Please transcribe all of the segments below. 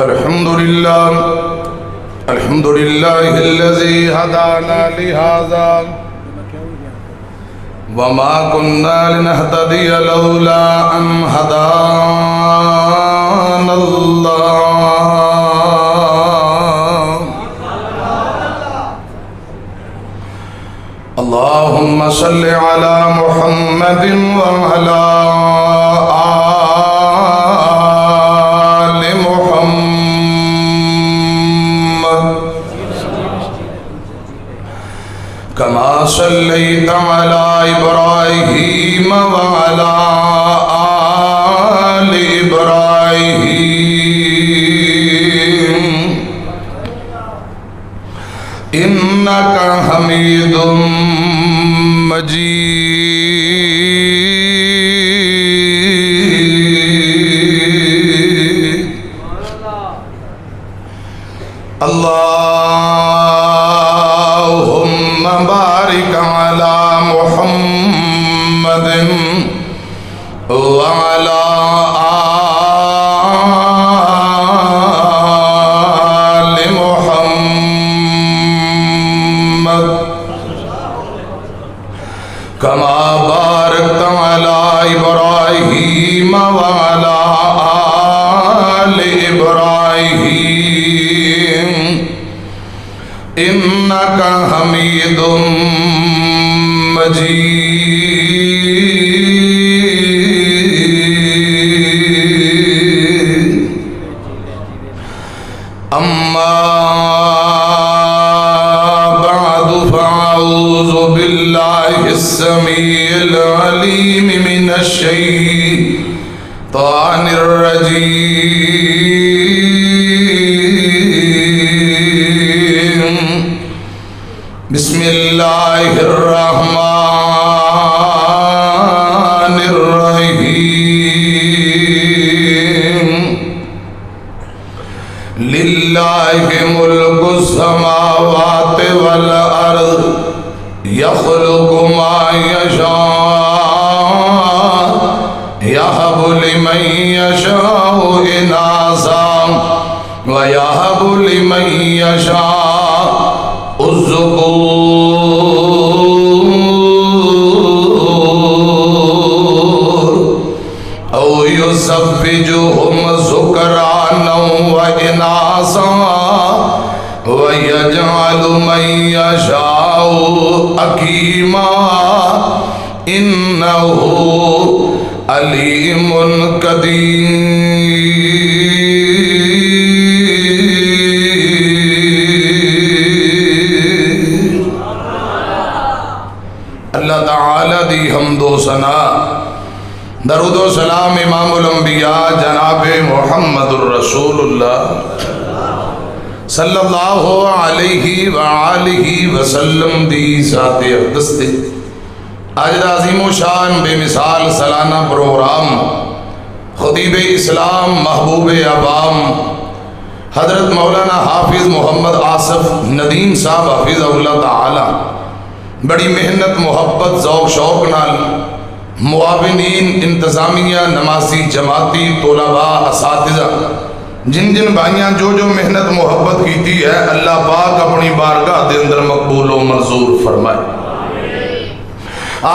الحمد لله الذي هدانا لهذا وما كنا لنهتدي لولا أن هدانا الله اللهم صل على محمد وعلى آل محمد كما صليت على إبراهيم وعلى آل إبراهيم إنك حميد مجيد اللهم بارك على محمد وعلى آل محمد كما باركت على إبراهيم وعلى آل إبراهيم إنك حميد مجيد أما بعد فأعوذ بالله السميع العليم من الشيطان الرجيم بسم الله الرحمن الرحيم لله ملك السماوات والأرض يخلق ما يشاء يهب لمن يشاء إناثا ويهب لمن يشاء الذكور أو يزوجهم ذكرانا وإناثا ويجعل من يشاء عقيما إنه عليم قدير۔ اللہ تعالی دی حمد و ثنا، درود و سلام امام الانبیاء جناب محمد الرسول اللہ صلی اللہ علیہ وآلہ وسلم دی ذات اقدس دے آج دا عظیم و شان بے مثال سالانہ پروگرام خطیب اسلام محبوب عوام حضرت مولانا حافظ محمد آصف ندیم صاحب حافظ اللہ تعالی بڑی محنت محبت ذوق شوق نال معاونین انتظامیہ نمازی جماعتی طلباء اساتذہ جن جن بھائیاں جو محنت محبت کیتی ہے اللہ پاک اپنی بارگاہ دے اندر مقبول و منظور فرمائے۔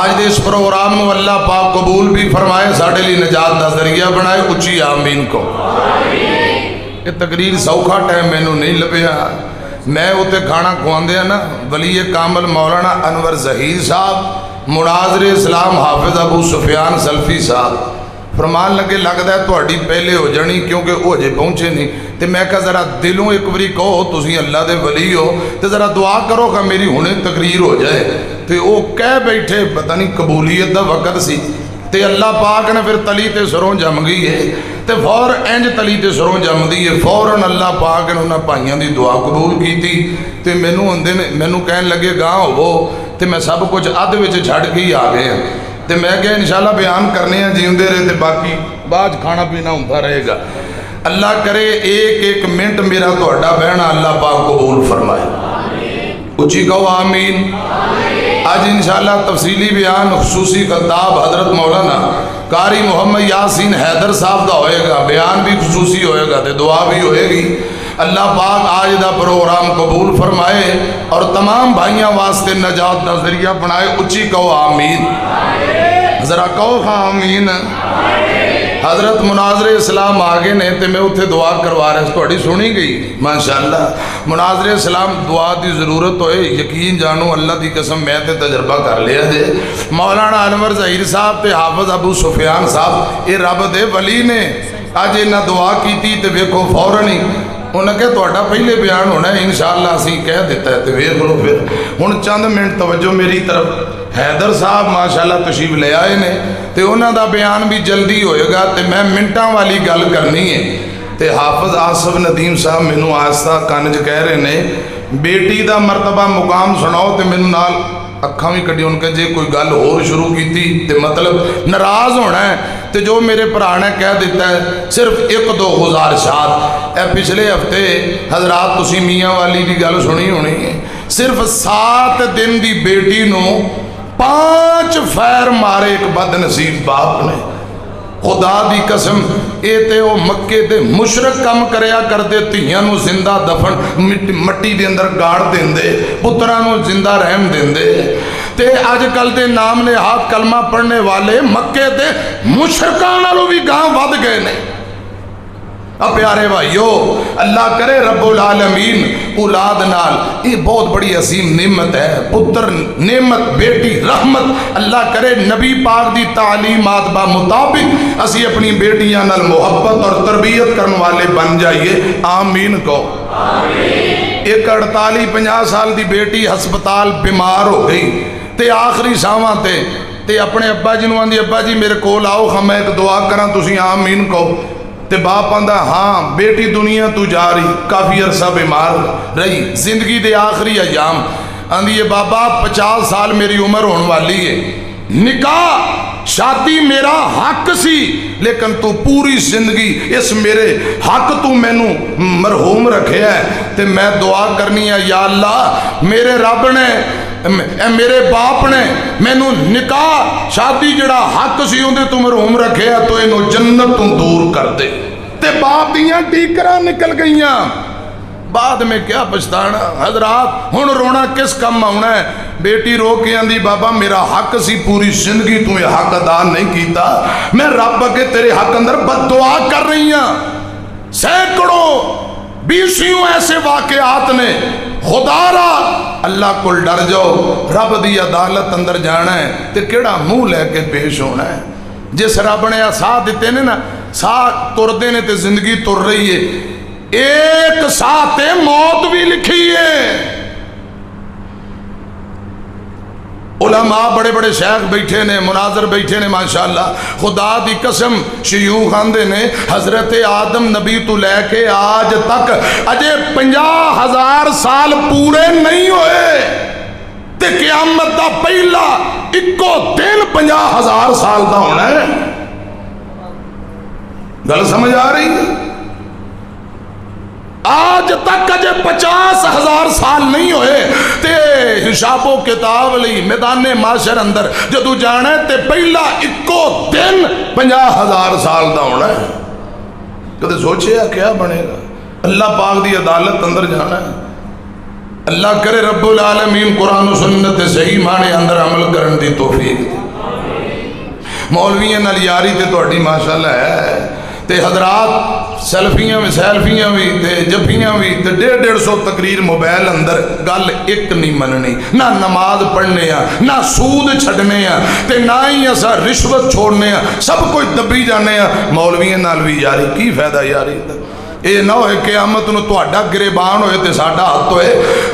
آج دے اس پروگرام میں اللہ پاک قبول بھی فرمائے، ساڑھے لی نجات دا ذریعہ بنائے، اچھی آمین کو۔ یہ تقریر سوکھا ٹائم میں نو نہیں لبیا، میں ہوتے کھانا کھواندے ہیں نا ولی کامل مولانا انور ظہیر صاحب مناظر اسلام حافظ ابو سفیان سلفی صاحب فرمان لگے لگتا ہے تو اڈی پہلے ہو جانی کیونکہ وہ جے پہنچے نہیں تے میں کہا ذرا دلوں ایک بری کہو تسی اللہ دے ولی ہو تے ذرا دعا کرو کہ میری ہونے تقریر ہو جائے تے وہ کہہ بیٹھے پتہ نہیں قبولیت دا وقت سی تے اللہ پاک نے پھر تلی تے سروں جم گئی ہے تے فور انج تلی تے سروں جم دی ہے فوراً اللہ پاک نے انہاں پائیاں دی دعا قبول کی تھی تے مینوں کہن لگے گاں ہو تے میں سب کچھ ادھ وچ چھڈ کے ہی آ گئے ہیں تے میں کہ انشاءاللہ بیان کرنے ہیں جیوندے رہے تے باقی بعد کھانا پینا ہوتا رہے گا۔ اللہ کرے ایک ایک منٹ میرا تہاڈا بہنا اللہ پاک قبول فرمائے، اچھی کہو آمین۔ آج انشاءاللہ تفصیلی بیان خصوصی خطاب حضرت مولانا قاری محمد یاسین حیدر صاحب کا ہوئے گا، بیان بھی خصوصی ہوئے گا تے دعا بھی ہوئے گی۔ اللہ پاک آج دا پروگرام قبول فرمائے اور تمام بھائیاں واسطے نجات دا ذریعہ بنائے۔ اچھی کہو آمین، ذرا کہو آمین۔ حضرت مناظر اسلام آگے نے تے میں اتھے دعا کروا رہے تھوڑی سنی گئی ماشاءاللہ۔ مناظر اسلام دعا دی ضرورت ہوئے یقین جانو اللہ دی قسم میں تے تجربہ کر لیا جے۔ مولانا انور ظہیر صاحب تے حافظ ابو سفیان صاحب یہ رب دے ولی نے آج انہاں دعا کی تھی تے ویکھو فوراً ہی انہوں نے کہا توڑا پہلے بیان ہونا ہے انشاءاللہ اسی کہہ دیتا ہے تو ویکھ لو پھر ہن چند منٹ توجہ میری طرف۔ حیدر صاحب ماشاءاللہ تشریف لے آئے نے تے انہوں دا بیان بھی جلدی ہوئے گا تے میں منٹاں والی گل کرنی ہے تے حافظ آصف ندیم صاحب مینوں آستہ کانج کہہ رہے نے بیٹی دا مرتبہ مقام سناؤ تے مینوں نال اکھاں بھی کڈی ان کے جے کوئی گل اور شروع کی تھی تے مطلب ناراض ہونا ہے تے جو میرے بھرا نے کہہ دیتا ہے صرف ایک دو گزارشات۔ اے پچھلے ہفتے حضرات تسی میاں والی دی گل سنی ہونی ہے، صرف 7 دن دی بیٹی نو 5 فیر مارے ایک بد نصیب باپ نے۔ خدا دی قسم اے تے او مکے دے مشرک کم کریا کر دے تیاں نو زندہ دفن مٹی دے اندر گاڑ دین دے پتران نو زندہ رحم دین دے تے آج کل دے نام نے ہاتھ کلمہ پڑھنے والے مکے دے مشرکان نالوں بھی گاں ود گئے نے۔ اب پیارے بھائیو اللہ کرے رب العالمین اولاد نال یہ بہت بڑی عظیم نعمت ہے، پتر نعمت بیٹی رحمت۔ اللہ کرے نبی پاک دی تعلیمات با مطابق اسی اپنی بیٹیاں نال محبت اور تربیت کرنے والے بن جائیے، آمین کہو۔ ایک 48-50 سال دی بیٹی ہسپتال بیمار ہو گئی تے آخری ساواں تے اپنے ابا جی نوں آندی ابا جی میرے کول آؤ ہاں میں ایک دعا کراں تسی آمین کہو تے باپ آندہ ہاں بیٹی دنیا تو جا رہی کافی عرصہ بیمار رہی زندگی دے آخری ایام آندھی یہ بابا 50 سال میری عمر ہونے والی ہے، نکاح شادی میرا حق سی لیکن تو پوری زندگی اس میرے حق تو میں نو مرحوم رکھے ہے تے میں دعا کرنی ہے یا اللہ میرے رب نے میرے باپ نے میں نو نکاح شادی جڑا حق سی ہوندے تو مرحوم رکھے ہے تو انہوں جنت تو دور کر دے تے باپ دیاں ٹیکرہ نکل گئیاں۔ بعد میں کیا پچھتانا حضرات ہن رونا کس کم آنا ہے۔ بیٹی رو کے آندھی بابا میرا حق سی پوری زندگی تو یہ حق ادا نہیں کیتا، میں رب کے تیرے حق اندر بد دعا کر رہی ہوں۔ سینکڑوں بیسیوں ایسے واقعات نے خدا را اللہ کو ڈر جاؤ، رب دی عدالت اندر جانا ہے تے کیڑا منہ لے کے پیش ہونا ہے۔ جس رب نے ساتھ دیتے نے نا ساتھ تر دینے تے زندگی تر رہی ہے، ایک ساتھ موت بھی لکھی ہے۔ علماء بڑے بڑے شیخ بیٹھے نے مناظر بیٹھے نے ماشاءاللہ خدا دی قسم شیوخ آندے نے حضرت آدم نبی تو لے کے آج تک اجے 50,000 سال پورے نہیں ہوئے تے قیامت دا پہلا اکو دن 50,000 سال دا ہونا ہے۔ گل سمجھ آ رہی ہے؟ آج تک اجے 50,000 سال نہیں ہوئے تے حساب و کتاب لئی میدان معاشر اندر جدو جانا ہے تے پہلا اکو دن 50,000 سال دا ہونا ہے۔ کدھے سوچے کیا بنے گا؟ اللہ پاک دی عدالت اندر جانا ہے۔ اللہ کرے رب العالمین قرآن و سنت صحیح معنی اندر عمل کرن دی توفیق دی۔ مولویاں نال یاری تے تہاڈی ماشاءاللہ ہے تے حضرات سیلفیاں بھی تے جفیاں بھی تے 150 تقریر موبائل اندر گل ایک نہیں مننی، نہ نماز پڑھنے ہیں نہ سود چھڑنے ہیں تے نہ ہی ایسا رشوت چھوڑنے ہیں، سب کوئی دبی جانے ہیں۔ مولویاں نال بھی یاری کی فائدہ یاری دا؟ اے نہ ہوئے قیامت نو تہاڈا گریبان ہوئے تے ساڈا ہاتھ ہوئے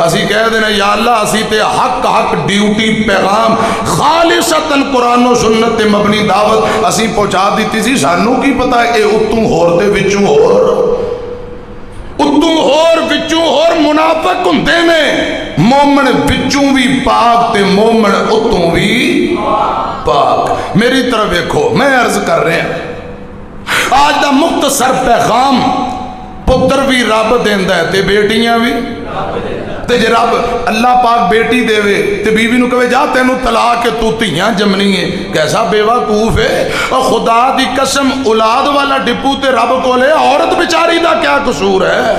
اسی کہہ دینا یا اللہ اسی تے حق ڈیوٹی پیغام خالصتاً قرآن و سنت تے مبنی دعوت اسی پہنچا دیتی سی، سانو کی پتا ہے اے اتوں ہور تے وچوں ہور اتوں ہور وچوں ہور منافق ہوندے نے، مومن وچوں بھی پاک تے مومن اتوں بھی پاک۔ میری طرف دیکھو میں عرض کر رہے ہیں آج دا مختصر پیغام پتر بھی رب دیندا ہے تے بیٹیاں بھی تے جے رب اللہ پاک بیٹی دے وے تے بیوی نو کہے جا تینو طلاق کے تو تیاں جمنی ہے، کیسا بے وقوف ہے۔ اور خدا دی قسم اولاد والا ڈپو تے رب کو لے، عورت بیچاری دا کیا قصور ہے؟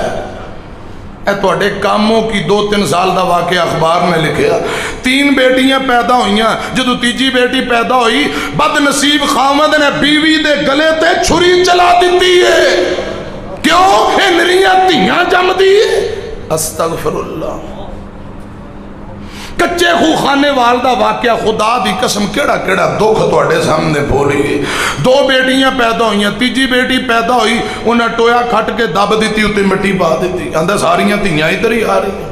اے توڑے کاموں کی 2-3 سال دا واقعہ اخبار میں لکھیا، 3 بیٹیاں پیدا ہوئیاں، جدو تیجی بیٹی پیدا ہوئی بد نصیب خامد نے بیوی دے گلے تے چھری چلا دیتی ہے۔ کیوں؟ اے نریاں تیاں جم دی ہے۔ استغفر اللہ۔ کچے خوخانے والدہ واقعہ خدا دی قسم کیڑا کیڑا دکھ توڑے سامنے بولی گئی۔ 2 بیٹیاں پیدا ہوئیاں، تیجی بیٹی پیدا ہوئی انہیں ٹویا کھٹ کے دب دیتی اتے مٹی پا دیتی، اندر ساریاں تیاں ادھر ہی آ رہی ہیں۔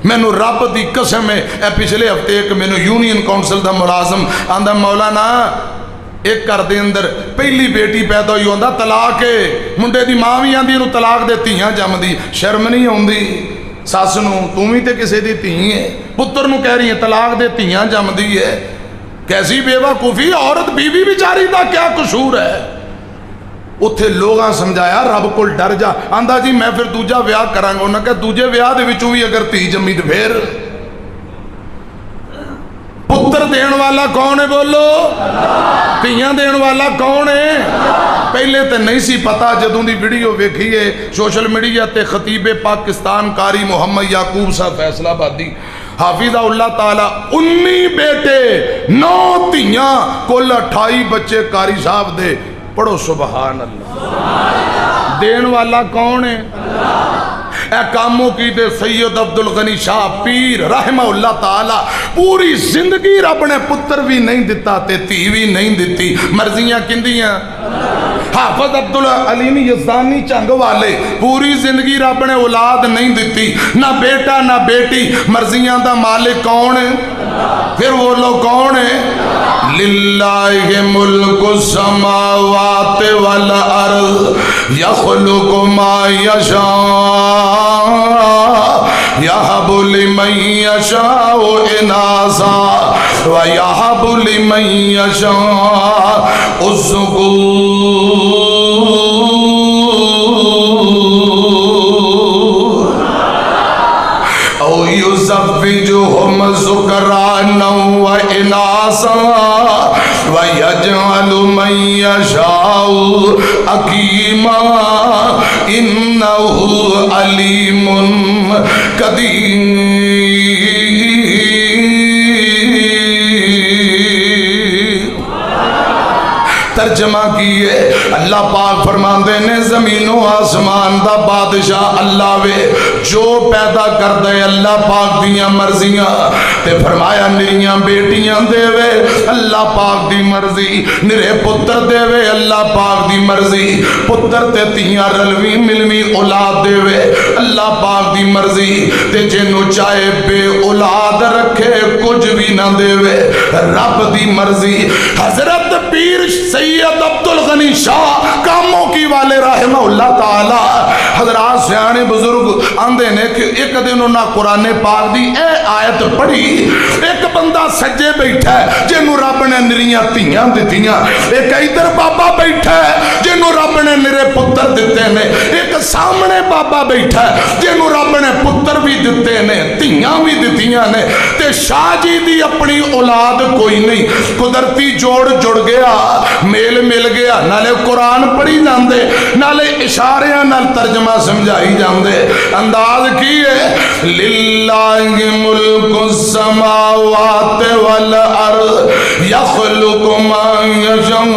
مینو رب دی قسم ہے، اے پچھلے ہفتے ایک مینو یونین کونسل دا ملازم آندا مولانا ایک کر دے اندر پہلی بیٹی پیدا ہوئی ہوندا طلاق ہے، منڈے دی ماں بھی آندی انہوں طلاق دے تیاں جم دی، شرم نہیں ہوندی ساس نو، تم ہی تے کسے دی تھی ہے، پتر نو کہہ رہی ہے طلاق دے تیاں جم دی ہے۔ کیسی بے وقوفی، عورت بیوی بیچاری دا کیا قصور ہے؟ اتھے لوگاں سمجھایا رب کو ڈر جا، آندا جی میں پھر دوجا ویاہ کرانگا، انہاں کہ دوجے ویاہ دے وچوں بھی اگر تی جمی تے پھر پتر دین والا کون ہے بولو؟ تیاں دین والا کون ہے؟ پہلے تے نہیں سی پتا، جدوں دی ویڈیو ویکھیے سوشل میڈیا تے خطیب پاکستان قاری محمد یعقوب صاحب فیصلہ آبادی حافظہ اللہ تعالی 19 بیٹے 9 تیاں کل 28 بچے قاری صاحب دے، پڑھو سبحان اللہ۔ دین والا کون ہے؟ اے کاموں کی دے سید عبدالغنی شاہ پیر رحمہ اللہ تعالی پوری زندگی رب نے پتر بھی نہیں دیتا تے تھی بھی نہیں دیتی، مرضیاں کندیاں؟ حافظ عبدالعلیم یزدانی چنگ والے پوری زندگی رب نے اولاد نہیں دیتی، نہ بیٹا نہ بیٹی، مرضیاں دا مالک کون ہے؟ پھر وہ لوگ کون ہے؟ للہ ملک السماوات والارض یخلق ما یشاء یہب لمن یشاء اناثا ویہب لمن یشاء الذکور او یزوجہم ذکرانا واناثا وَيَجْعَلُ مَن يَشَاءُ عَقِيمًا إِنَّهُ عَلِيمٌ قَدِيرٌ۔ ترجمہ کیے اللہ پاک فرماندے نے زمین و آسمان دا بادشاہ اللہ وے، جو پیدا کر دے اللہ پاک دیاں مرضیاں، تے فرمایا نریاں بیٹیاں دے وے اللہ پاک دی مرضی، نرے پتر دے وے اللہ پاک دی مرضی، پتر تے تیاں رلوی ملوی اولاد دے وے اللہ پاک دی مرضی، تے جنو چاہے بے اولاد رکھے کچھ بھی نہ دے وے رب دی مرضی۔ حضرت پیر سید عبدالغنی شاہ کاموں کی والے رحمہ اللہ تعالی حضرات سیانے بزرگ آندے نے کہ ایک دن انہاں قرآن پاک دی اے آیت پڑھی، ایک بندہ سجے بیٹھا ہے جنہوں رب نے نریاں تیاں دیتیاں، ایک ادھر بابا بیٹھا ہے جنہوں رب نے نرے پتر دیتے نے، ایک سامنے بابا بیٹھا ہے جنہوں رب نے پتر بھی دیتے نے تیاں بھی دیتیاں نے، تے شاہ جی دی اپنی اولاد کوئی نہیں، قدرتی جوڑ جڑ گیا، میل مل گیا، نالے قرآن پڑھی جاندے نالے اشاریاں نال ترجمہ سمجھائی جاندے۔ انداز کی ہے للہ ملک السماوات والارض یخلق ما یشاء۔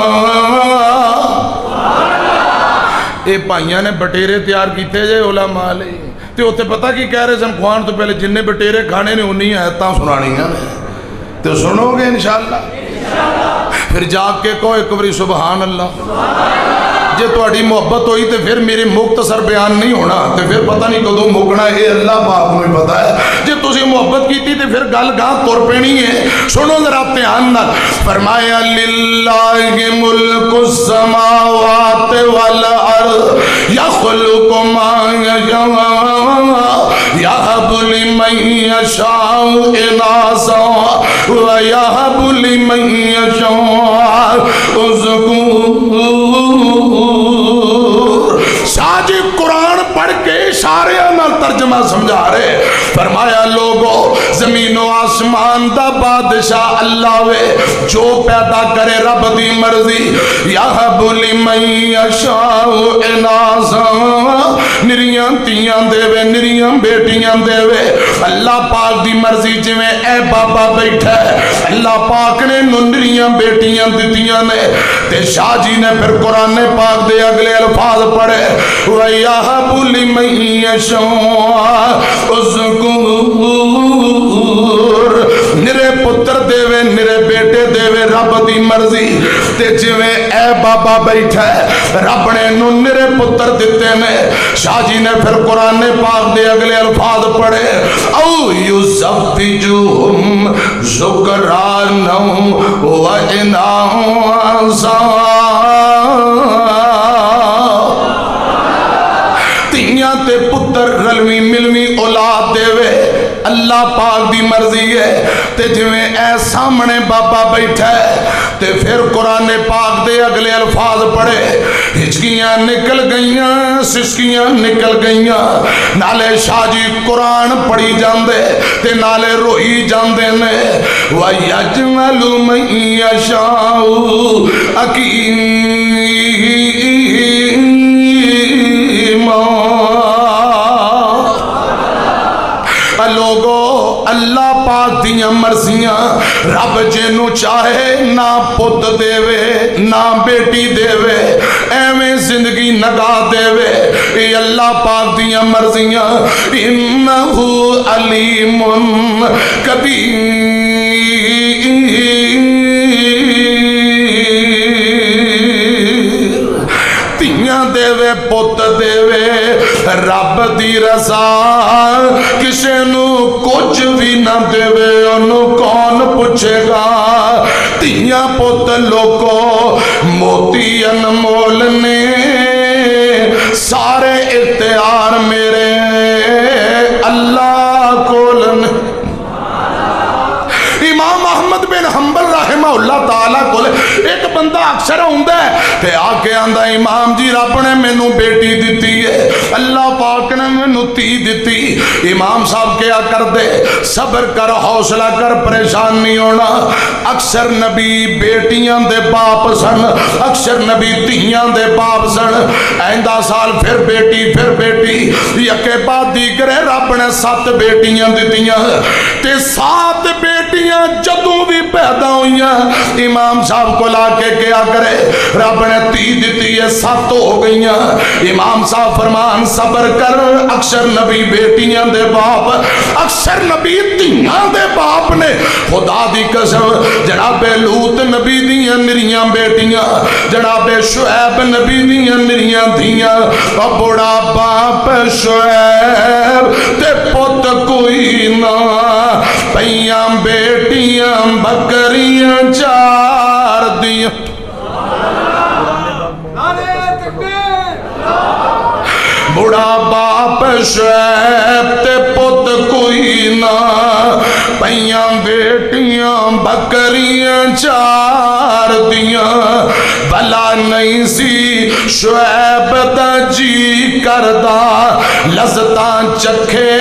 اے بھائیاں نے بٹیرے تیار کیتے جے علماء لے، تے ہوتے پتہ کی کہہ رہے سن خوان تو پہلے جننے بٹیرے کھانے نے انہی آیتاں سنانی ہیں، تو سنو گے انشاءاللہ، پھر جاگ کے کہو ایک بری سبحان اللہ۔ جے تواڈی محبت ہوئی تے پھر میری مختصر بیان نہیں ہونا، تے پھر پتہ نہیں کدوں مکنا ہے، اللہ پاک میں پتہ ہے۔ جے تسی محبت کیتی تے پھر گل گاں تر پینی ہے۔ سنو ذرا دھیان نال، فرمایا للہ ملک السماوات والارض یخلق ما یشاء یہب لمن یشاء اناثا ویہب لمن یشاء الذکور۔ شاہ جی قرآن پڑھ کے شاہ اشارے نال ترجمہ سمجھا رہے. فرمایا لوگو زمین و آسمان دا بادشاہ اللہ وے, جو پیدا کرے رب دی مرضی. یہب لمن یشاء اناثا, نریاں تیاں دے وے نریاں بیٹیاں دے وے. اللہ پاک دی مرضی جویں اے بابا بیٹھا ہے, اللہ پاک نے نریاں بیٹیاں دتیاں نے. تے شاہ جی نے پھر قرآن پاک دے اگلے الفاظ پڑھے, وَيَهَبُ لِمَن يَشَاءُ الذُّكُورَ, نرے پتر دے وے نرے بیٹے دے وے رب دی مرضی. تے جویں اے بابا بیٹھا ہے رب نے نرے پتر دیتے نے. شاہ جی نے پھر قرآن پاک دے اگلے الفاظ پڑھے, او یُزَوِّجُهُمْ ذُکْرَانًا وَإِنَاثًا, تیاں تے پتر رلوی ملوی اولاد دے وے. اللہ پاک دی مرضی ہے. تے جویں اے سامنے بابا بیٹھا ہے تے پھر قرآن پاک دے اگلے الفاظ پڑھے, ہچکیاں نکل گئیاں سسکیاں نکل گئیاں. نالے شاہ جی قرآن پڑھی جاندے تے نالے روئی جاندے نے. وَيَجْمَلُ مَن يَشَاءُ لوگو اللہ پاک دیاں مرضیاں. رب جنوں چاہے نہ پت دے وے نہ بیٹی دے وے, ایویں زندگی نگا دے وے. اے اللہ پاک دیاں مرضیاں. انہو علیم قدیر, تیاں دے وے پت دے وے رب دی رضا. کسے نو کچھ بھی نہ دے وے انہوں کون پوچھے گا. تیاں پت لوگو موتی انمول نے, سارے اختیار میرے اللہ کولن. امام احمد بن حنبل رحمہ اللہ تعالیٰ کو ایک بندہ اکثر ہوندہ ہے تے آکے آندہ امام جی رب نے میں نو بیٹی دیتی ہے, اللہ پاک نے میں نو تی دیتی. امام صاحب کیا کر دے, صبر کر حوصلہ کر, پریشان نہیں ہونا. اکثر نبی بیٹیاں دے باپ سن, اکثر نبی تیاں دے باپ سن. آئندہ سال پھر بیٹی یکے بعد دیگرے رب نے 7 بیٹیاں دیتیاں. تے 7 بیٹیاں جدوں بھی پیدا ہوئیاں امام صاحب کو لا کے کیا کرے, رب نے 3 دیتی ہے 7 ہو گئیاں. امام صاحب فرمان صبر کر, اکثر نبی بیٹیاں دے باپ, اکثر نبی تیاں دے باپ نے. خدا دی قسم جناب لوط نبی دیاں نریاں بیٹیاں, جناب شعیب نبی دیاں نریاں دھیاں. بڑا باپ شعیب تے پت کوئی نہ, پیاں بیٹیاں بکریاں 4 دیاں. بڑا باپ شعیب تے پت کوئی نہ, پیاں بیٹیاں بکریاں 4 دیاں. بلا نہیں سی شعیب دا جی کردہ, لذتاں چکھے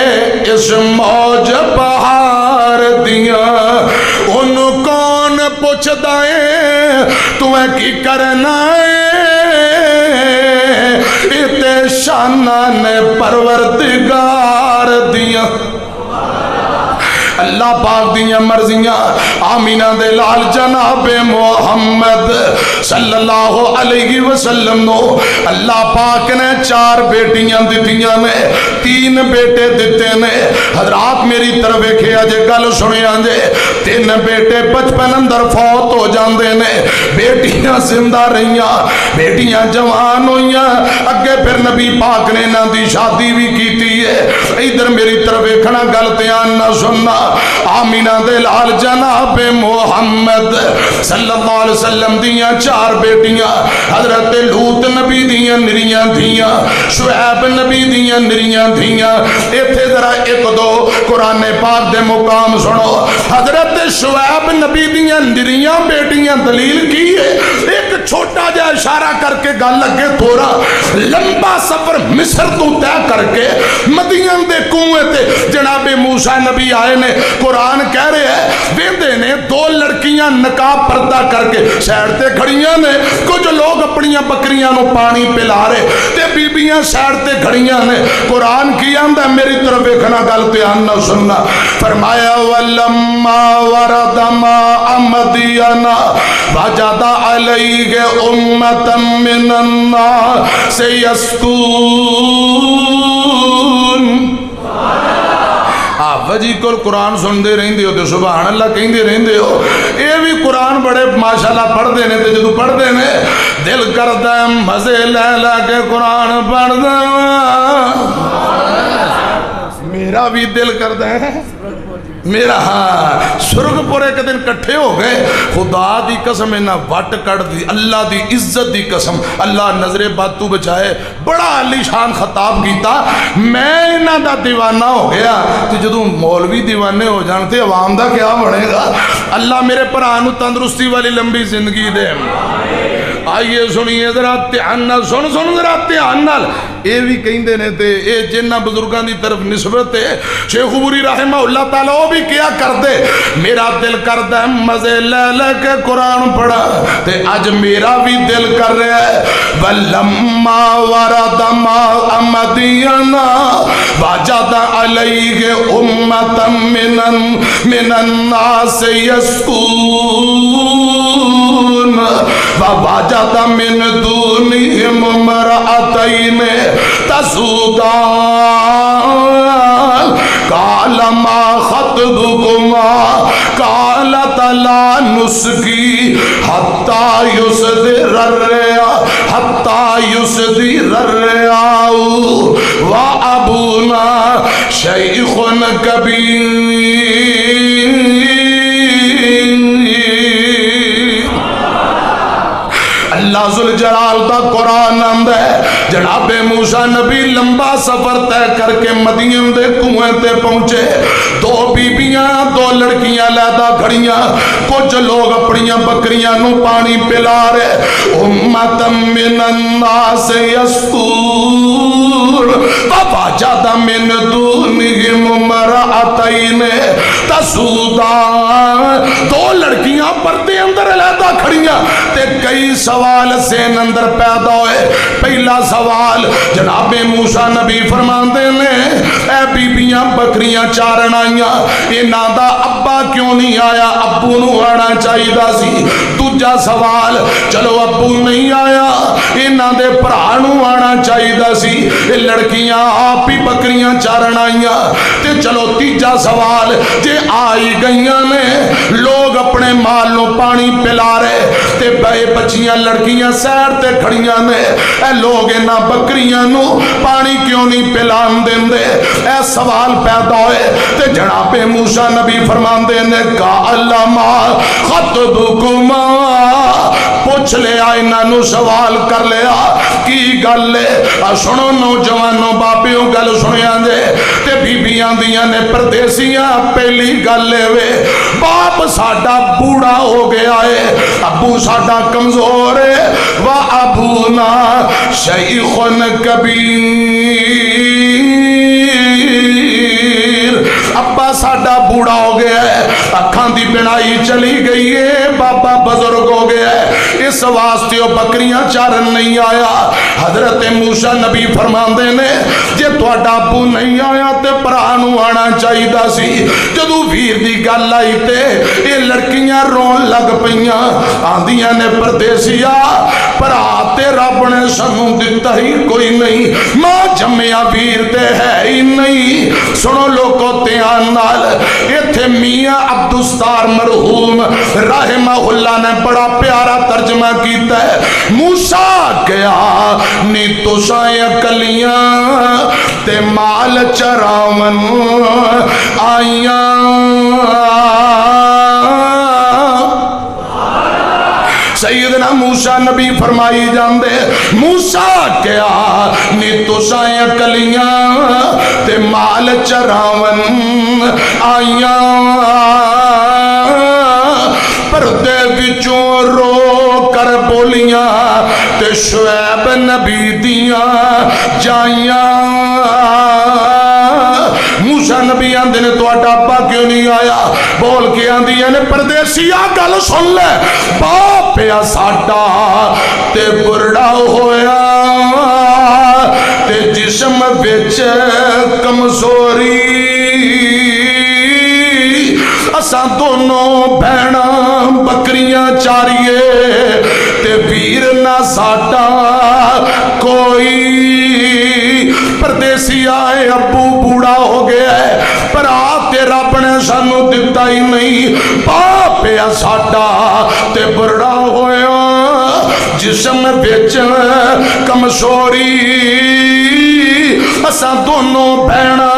اس موج بہار دیاں. ان کون پوچھ دائیں تمہیں کی کرنا ہے, اتے شانہ نے پروردگار دیاں. اللہ پاک دیاں مرضیاں. آمینہ دے لال جناب محمد صلی اللہ علیہ وسلم نو اللہ پاک نے 4 بیٹیاں دیتیاں نے, 3 بیٹے دیتے نے. حضرات میری طرف ویکھے آجے گل سنے آجے, 3 بیٹے بچپن اندر فوت ہو جاندے نے. بیٹیاں زندہ رہیاں, بیٹیاں جوان ہوئیاں, اگے پھر نبی پاک نے نہ دی شادی بھی کیتی ہے. ادھر میری طرف ویکھنا گل تیان نہ سننا. آمینہ دے لال جناب محمد صلی اللہ علیہ وسلم دیاں 4 بیٹیاں, حضرت لوط نبی دیاں نریاں دھیاں, شعیب نبی دیاں نریاں دھیاں. ایتھے ذرا 1-2 قرآن پاک دے مقام سنو. حضرت شعیب نبی دیاں نریاں بیٹیاں دلیل کی ہے, ایک چھوٹا جا اشارہ کر کے گل لگے تھوڑا لمبا سفر مصر تو طے کر کے مدین دے کنویں تے جناب موسیٰ نبی آئے نے قرآن کہہ رہے ہیں ویندے نے دو لڑکیاں نقاب پردہ کر کے سیڑ تے کھڑیاں نے کچھ لوگ اپنی بکریاں نو پانی پلا رہے تے بیبیاں سیڑ تے کھڑیاں نے قرآن کی آندہ میری طرف ایکھنا گلتے آننا سننا فرمایا وَلَمَّا وَرَدَ مَاءَ مَدْيَنَ وَجَدَ عَلَيْهِ أُمَّةً مِّنَ النَّاسِ يَسْقُونَ وجی کو قرآن سن دے رہن دے ہو تو سبحان اللہ کہیں دے رہن دے ہو یہ بھی قرآن بڑے ماشاءاللہ پڑھ دے نے تو جدو پڑھ دے نے دل کرتا ہے مزے لے لے کے قرآن پڑھ دے میرا بھی دل کرتا ہے میرا ہاں سرگ پورے کے دن کٹھے ہو گئے خدا دی قسم انہا وٹ کٹ دی اللہ دی عزت دی قسم اللہ نظر بات تو بچائے بڑا علی شان خطاب کیتا میں انہا دا دیوانہ ہو گیا تو جدو مولوی دیوانے ہو جانتے عوام دا کیا بڑھے گا اللہ میرے پر آنو تندرستی والی لمبی زندگی دے آئیے سنیے ذرا تیانال سن ذرا تیانال اے بھی کہیں دینے تے اے جنہ بزرگان دی طرف نسبت ہے شیخ عبوری رحمہ اللہ تعالیٰ وہ بھی کیا کر دے میرا دل کر دے مزے لے لے کے قرآن پڑھا تے آج میرا بھی دل کر رہا ہے وَلَمَّا وَرَدَ مَاءَ مَدْيَنَ وَجَدَ عَلَيْهِ أُمَّةً مِّنَ النَّاسِ يَسْقُونَ وَوَجَدَ مِن دُونِهِمْ امْرَأَتَيْنِ تَذُودَانِ قَالَ مَا خَطْبُكُمَا قَالَتْ لَا نُسْقِي حَتَّى يُصْدِرَ الرِّعَاءُ وَأَبُونَا شَيْخٌ كَبِيرٌ اللہ ذوالجلال دا قرآن آمد ہے جناب موسیٰ نبی لمبا سفر طے کر کے مدین دے کنویں تے پہنچے دو بیبیاں دو لڑکیاں لیدہ کھڑیاں کچھ لوگ اپنی بکریاں نو پانی پلا رہے امتم من الناس یسکون وَوَجَدَ مِن دُونِهِمْ امْرَأَتَيْنِ تَذُودَانِ دو لڑکیاں پردے اندر لیدہ کھڑیاں تے کئی سوال سین اندر پیدا ہوئے پہلا سوال جناب موسیٰ نبی فرماندے نے اے بیبیاں بکریاں چارن آئیاں یہ نادا ابا کیوں نہیں آیا ابو نو آنا چاہیے دا سی دوجا سوال چلو ابو نہیں آیا یہ نادے پرانو آنا چاہیے دا سی یہ لڑکیاں آپ ہی بکریاں چارن آئیاں تے چلو تیجا سوال جے آئی گئیاں نے لوگ اپنے مالوں پانی پلا رہے تے بے بچیاں لڑکیاں سیر تے کھڑیاں نے اے لوگ انہاں بکریاں نو پانی کیوں نہیں پلان دیں دے اے سوال پیدا ہوئے تے جناب موسیٰ نبی فرمان دینے کا اللہ ما خطبکما پوچھ لے آئینہ نو سوال کر لیا کی گل لے سنو نوجوانوں باپیوں گل سنیاں دے تے بیبیاں دیاں نے پردیسیاں پہلی گل لے وے باپ ساڑا بوڑا ہو گیا ہے ابو ساڑا کمزور ہے وَأَبُونَا شَيْخٌ كَبِيرٌ ابا ساڑا بوڑا ہو گیا ہے اکھاں دی بنائی چلی گئی ہے بابا بزرگ ہو گیا ہے اس واسطے بکریاں چارن نہیں آیا حضرت موسیٰ نبی فرمان دینے جے تو ابو نہیں آیا تے پرانو آنا چاہیے دا سی جدو ویر دی گل آئی تے یہ لڑکیاں رون لگ پئیاں آندیاں نے پردیسیا پر آتے رب نے سنوں دیتا ہی کوئی نہیں ماں جمعہ ویر تے ہے ہی نہیں سنو لوگوں تیان نال یہ تھے میاں عبدالستار مرحوم رحمہ اللہ نے بڑا پیارا ترجمہ کیتا ہے موسیٰ گیا نی تو شاید کلیاں تے مال چراون آئیاں سیدنا موسیٰ نبی فرمائی جاندے موسیٰ کیا نی تو شاید کلیاں تے مال چراون آئیاں پردے وچوں رو کر بول ڈولیاں تے شعیب نبی دیاں جائیاں موسیٰ نبی آندے نے تو ابا کیوں نہیں آیا بول کے آندیاں نے پردیسیا گل سن لے باپیا ساڈا تے برڑا ہویا تے جسم وچ کمزوری اساں دونوں بہنا بکریاں چاریے تے ویر نہ ساڈا کوئی پردیسی آئے ابو بوڑھا ہو گیا ہے پر آتے رب نے سانو دتا ہی نہیں باپیا ساڈا تے برڑا ہویا جسم وچ کمزوری اساں دونوں بہنا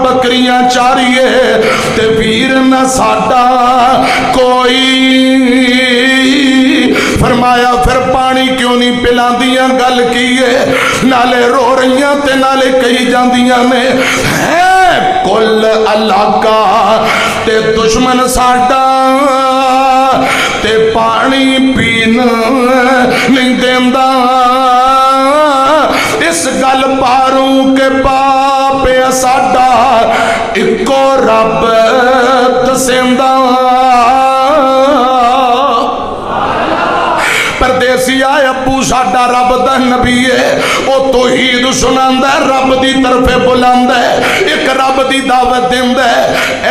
بکریاں چاریے تے ویر نہ ساڈا کوئی فرمایا پھر پانی کیوں نہیں پلاندیاں گل کیے نالے رو رہیاں تے نالے کہی جاندیاں نے ہے کل علاقہ تے دشمن ساڈا تے پانی پین نہیں دیندا اس گل پاروں کے باپے ساڈا اکو رب دسیندا پردیسی آئے ابو ساڈا رب دا نبی ہے او توحید سناندا ہے رب دی طرف بلاندا ہے ایک رب دی دعوت دیندا ہے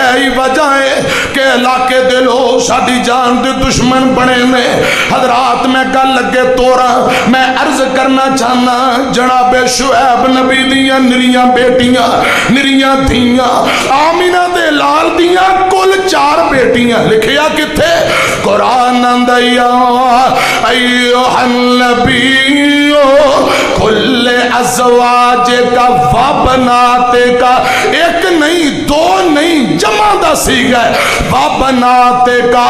ایہی وجہ ہے کہ علاقے دے لوگ ساڈی جان دے دشمن بنے نے حضرات میں گل لگے تورا میں عرض کرنا چاہنا جناب شعیب نبی دیاں نریاں بیٹیاں نریاں دھیاں آمینہ دے لال دیاں کل 4 بیٹیاں لکھیا کتھے قرآن اندیا ایوہ النبی کل ازواج کا وابنات کا ایک نہیں 2 نہیں جمع دا سیگا ہے وابنات کا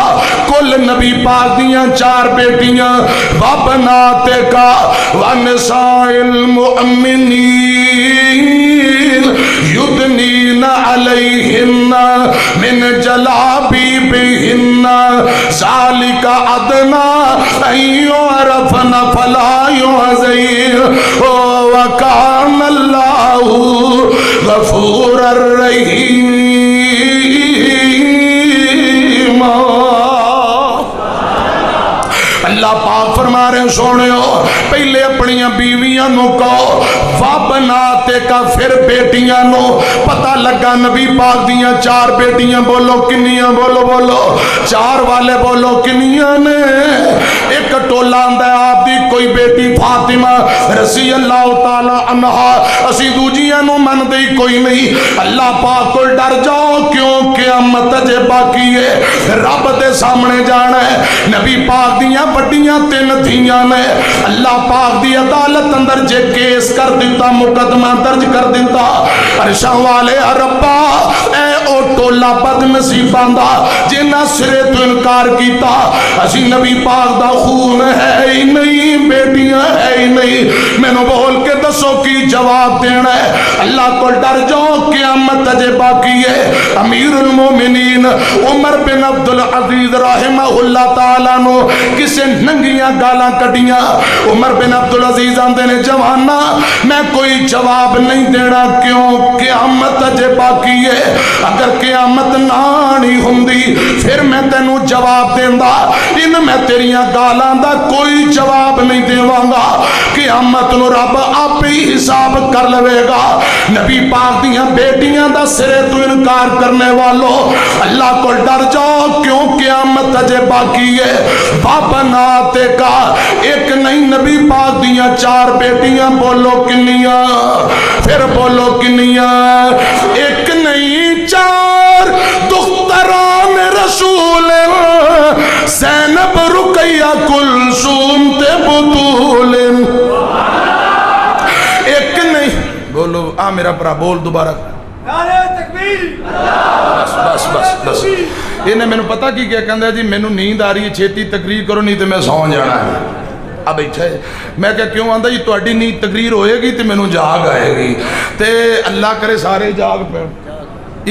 کل نبی پاک دیاں 4 بیٹیاں وابنات کا ونساء المؤمنین یدنین علیہن من جلابیبہن ذالک ادنا ایعرفن فلا یعزین وکان اللہ غفور الرحیم اللہ پاک فرما رہے ہیں سونے ہو پہلے اپنی بیویاں نو کہو وابناتے کا پھر بیٹیاں نو پتہ لگا نبی پاک دیاں 4 بیٹیاں بولو کنیاں بولو 4 والے بولو کنیاں نے ایک ٹولہ اندہ ہے آپ دی کوئی بیٹی فاطمہ رضی اللہ تعالی عنہ اسی دوجیاں نو من دی کوئی نہیں اللہ پاک کو ڈر جاؤ کیوں قیامت جے باقی ہے رب دے سامنے جانا ہے نبی پاک دیاں بڑیاں 3 دھیاں نے اللہ پاک دی عدالت اندر جے کیس کر دیتا مقدمہ درج کر دیتا عرشاں والے ربا اے او ٹولہ بد نصیباں دا جنہ سرے تو انکار کیتا اسی نبی پاک دا خون ہے ہی نہیں بیٹیاں ہے ہی نہیں میں نو بول کے دسو کی جواب دینا ہے اللہ کو ڈر جاؤ قیامت جے باقی ہے امیر المومنین عمر بن عبدالعزیز رحمہ اللہ تعالیٰ نو کسے ننگیاں گالاں کٹیاں عمر بن عبدالعزیز آندے نے جوانا میں کوئی جواب نہیں دینا کیوں قیامت جے باقی ہے اگر قیامت نانی ہوندی پھر میں تینوں جواب دیندہ ان میں تیریاں گالاں دا کوئی جواب نہیں دیواں گا قیامت نو رب آپ ہی حساب کر لوے گا نبی پاک دیاں بیٹیاں دا سرے تو انکار کرنے والو اللہ کو ڈر جاؤ کیوں قیامت جے باقی ہے وابناتے کا ایک نہیں نبی پاک دیاں 4 بیٹیاں بولو کنیاں پھر بولو کنیاں ایک نہیں 4 دختران رسول زینب رقیہ کلثوم تے بطول ایک نہیں بولو میرا پرا بول دوبارہ نعرہ تکبیر بس انہیں میں نے پتا کی کیا کہندہ ہے جی میں نے نیند آ رہی ہے چھیتی تقریر کرو نہیں تو میں سون جانا ہے اب بیٹھا ہے میں کہا کیوں آندہ جی توڑی نیند تقریر ہوئے گی تو میں نے جاگ آئے گی تے اللہ کرے سارے جاگ پہ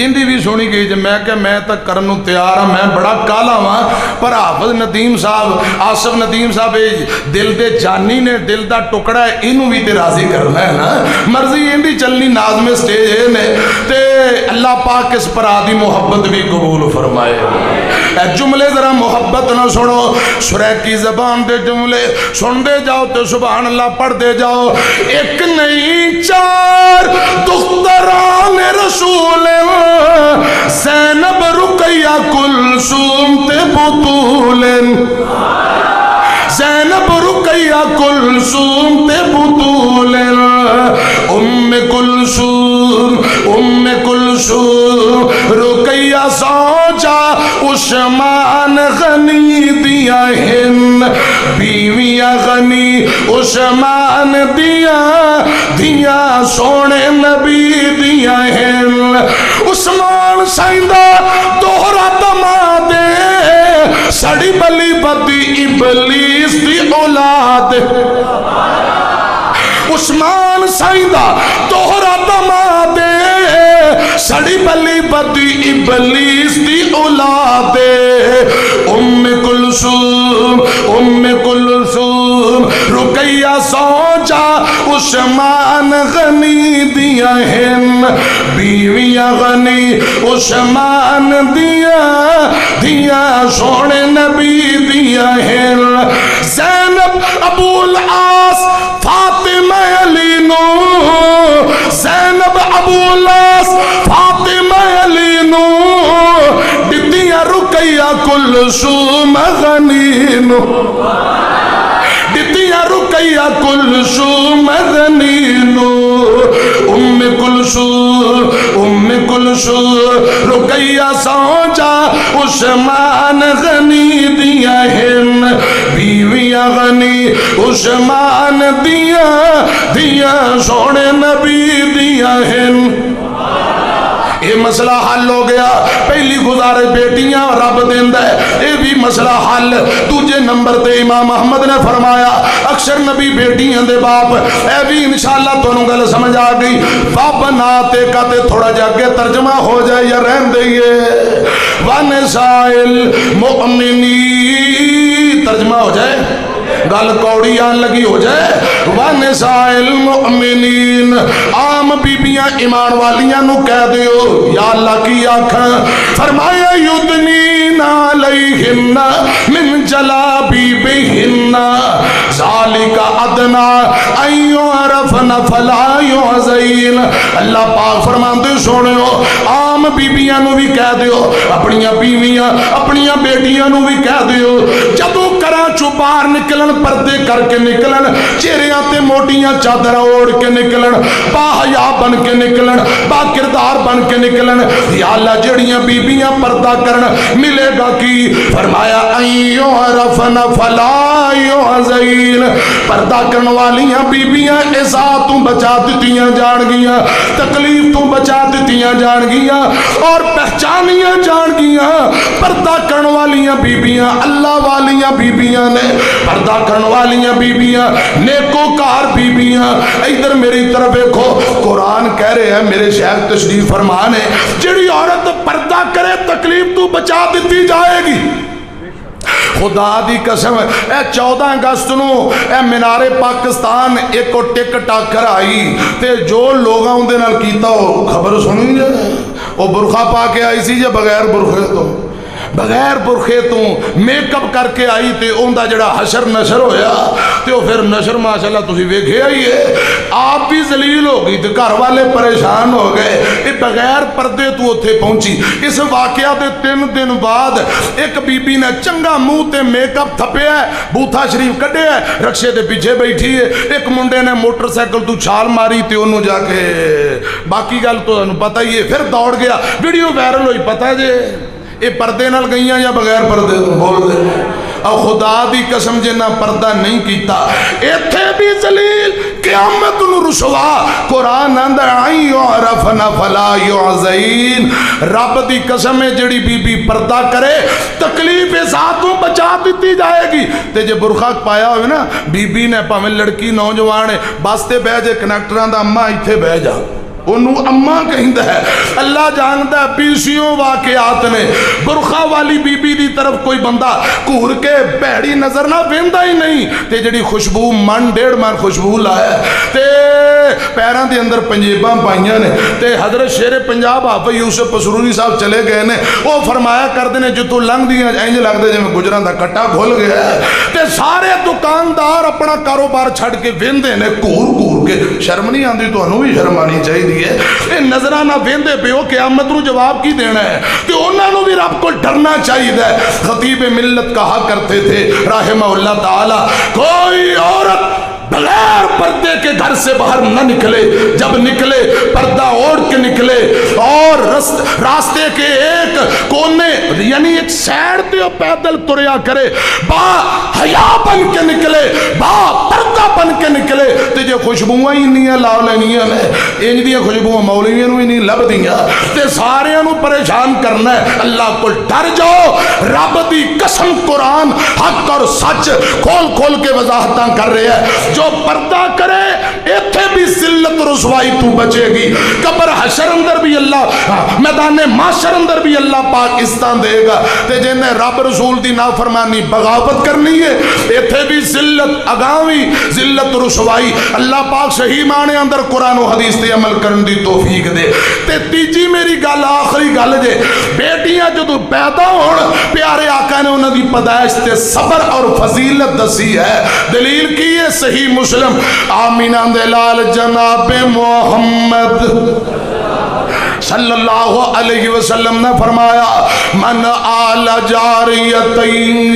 اندی بھی سونی گئی جب میں کہ میں تک کرنو تیار ہوں، میں بڑا کالا ہوں، پر حافظ ندیم صاحب آصف ندیم صاحب دل دے جانی نے دل دا ٹکڑا ہے انہوں بھی تے راضی کرنا ہے نا، مرضی اندی چلنی نازم سٹیج ہے نے تے اللہ پاک اس پر آدھی محبت بھی قبول فرمائے۔ اے جملے ذرا محبت نہ سنو، سریکی زبان دے جملے سن دے جاؤ تو سبحان اللہ پڑھ دے جاؤ۔ ایک نہیں چار دختران رسول زینب رقیہ کلثوم تے بطول، زینب رقیہ کلثوم تے بطول، ام کلثوم رقیہ زوجہ عثمان غنی دیا ہن، بیویاں غنی عثمان دیا سونے نبی دیا ہن، عثمان سائندہ دوہرا دمادے سڑی بلی بدی ابلیس دی اولاد، عثمان سائندہ دوہرا دمادے سڑی بلی بدی ابلیس دی اولاد، ام کلثوم رقیہ زوجہ عثمان غنی دیا ہن، بیویاں غنی عثمان دیا سونے نبی دیا ہن، زینب ابو العاص فاطمہ علی نو، زینب ابو العاص فاطمہ علی نو دتیاں رقیہ کلثوم غنی نو، دتیاں رقیہ کلثوم غنی نو، ام کلثوم رقیہ زوجہ عثمان غنی دیا ہن، بیویاں غنی عثمان دیا سونے نبی دیا ہن۔ یہ مسئلہ حل ہو گیا، پہلی گزارے بیٹیاں رب دیندہ ہے، یہ بھی مسئلہ حل۔ دوجے نمبر تے امام احمد نے فرمایا اکثر نبی بیٹیاں دے باپ، اے بھی انشاءاللہ تو انہوں گل سمجھ آگئی، باپ ناتے کہتے تھوڑا جاگے ترجمہ ہو جائے یا رہن دئیے، وَنِسَائِل مُؤْمِنِی ترجمہ ہو جائے، گل کوڑی آن لگی ہو جائے، وَنِسَائِل مُؤْمِنِین عام بیبیاں ایمان والیاں نو کہہ دیو یا اللہ کی آنکھاں، فرمایا یدنین علیہن من جلابیبہن ذالک ادنا ان یعرفن فلا یعزین، اللہ پاک فرماندے سونیو عام بیبیاں نو بھی کہہ دیو، اپنیاں بیویاں اپنیاں بیٹیاں نو بھی کہہ دیو جدو کراچو باہر نکلن پردے کر کے نکلن، چہریاں تے موٹیاں چادر اوڑ کے نکلن، باحیا بن کے نکلن، با کردار بن کے نکلن، یا اللہ جڑیاں بیبیاں پردہ کرن ملے گا کی، فرمایا ایو عرفن فلا یعزین، پردہ کرن والیاں بیبیاں عزت تو بچا دیتیاں جان گیاں، تکلیف تو بچا دیتیاں جان گیاں اور پہچانیاں جان گیاں، پردہ کرن والیاں بیبیاں اللہ والیاں بیبیاں نے، پردہ کرن والیاں بیبیاں نیکوکار بیبیاں، ادھر میری طرف دیکھو قرآن کہہ رہے ہیں، میرے شیخ تشریف فرمان ہے جڑی عورت پردہ کرے تکلیف تو بچا دیتی جائے گی، خدا دی قسم۔ اے 14 اگست نو اے مینار پاکستان ایک ٹک ٹاک کر آئی تے جو لوگاں ان دے نال کیتا ہو خبر سنیں جے، وہ برخہ پا کے آئی سی جے بغیر برخے تو، بغیر برخے تو میک اپ کر کے آئی تے اون دا جڑا حشر نشر ہویا تے وہ پھر نشر ماشاءاللہ تسی ویکھے آئی ہے، آپ بھی ذلیل ہو گئی تے گھر والے پریشان ہو گئے، یہ بغیر پردے تو اتھے پہنچی۔ اس واقعہ دے 3 دن بعد ایک بی بی نے چنگا منہ تے میک اپ تھپیا ہے، بوتھا شریف کڈے ہے، رکشے دے پیچھے بیٹھی ہے، ایک منڈے نے موٹر سائیکل تو چھال ماری تے انہوں جا کے باقی گل تو انہوں پتہ ہی ہے، پھر دوڑ گیا، ویڈیو وائرل ہوئی، پتہ ہے جے یہ پردے نال گئیاں یا بغیر پردے تو بول دے، اور خدا دی قسم جنہ پردہ نہیں کیتا ایتھے بھی ذلیل قیامت نو رسوا، قرآن اندر آئی یعرفن فلا یعزین، رب دی قسم ہے جڑی بی بی پردہ کرے تکلیف ذاتوں بچا دیتی جائے گی۔ تے جے برخہ پایا ہوئے نا بی بی نے پاویں لڑکی نوجوان ہے بس تے بہ جے کنیکٹراں دا اماں ایتھے بہ جا، انہوں اماں کہندہ ہے. اللہ جانتا ہے پیسیوں واقعات نے برخا والی بی بی دی طرف کوئی بندہ کور کے بہڑی نظر نہ ویندا ہی نہیں تے جڑی خوشبو من 1.5 من خوشبو لایا تے پیراں دے اندر پنجیباں پائیاں نے تے حضرت شیر پنجاب حافظ یوسف پسرونی صاحب چلے گئے نے وہ فرمایا کردے نے جتوں لنگ دیاں انج لگدے جویں گجراں دا کٹا کھل گیا ہے تے سارے دکاندار اپنا کاروبار چھڈ کے ویندے نے کور کے. شرم نہیں آندی تانوں بھی شرم آنی چاہیے ہے. اے نظراں نہ ویندے پیو قیامت نو جواب کی دینا ہے تے انہاں نو بھی رب کو ڈرنا چاہیے. خطیب ملت کہا کرتے تھے رحمہ اللہ تعالی کوئی عورت بغیر پردے کے گھر سے باہر نہ نکلے, جب نکلے پردہ اوڑھ کے نکلے اور راستے کے ایک کونے یعنی ایک سائڈ تے پیدل تریا کرے, با حیا بن کے نکلے, با پردہ بن کے نکلے. تے جے خوشبوئیں ہی نہیں لا لینیاں نے انج دی خوشبوئیں مولویاں نو ہی نہیں لبدیاں تے ساریاں نو پریشان کرنا ہے. اللہ کو ڈر جاؤ. رب دی قسم قرآن حق اور سچ کھول کھول کے وضاحتاں کر رہے ہیں. جو پردہ کرے ایتھے بھی ذلت رسوائی تو بچے گی, قبر حشر اندر بھی اللہ, میدان معاشر اندر بھی اللہ پاکستان دے گا. تے جنہیں رب رسول دی نافرمانی بغاوت کرنی ہے ایتھے بھی ذلت اگاوی ذلت رسوائی. اللہ پاک صحیح معنی اندر قرآن و حدیث تے عمل کرن دی توفیق دے. تے تیجی میری گل آخری گل جے, بیٹیاں جدو پیدا ہون پیارے آقا نے انہوں دی پیدائش تے صبر اور فضیلت دسی ہے. دلیل کی ہے صحیح مسلم آمینہ دلال جناب محمد صلی اللہ علیہ وسلم نے فرمایا من آل جاریتین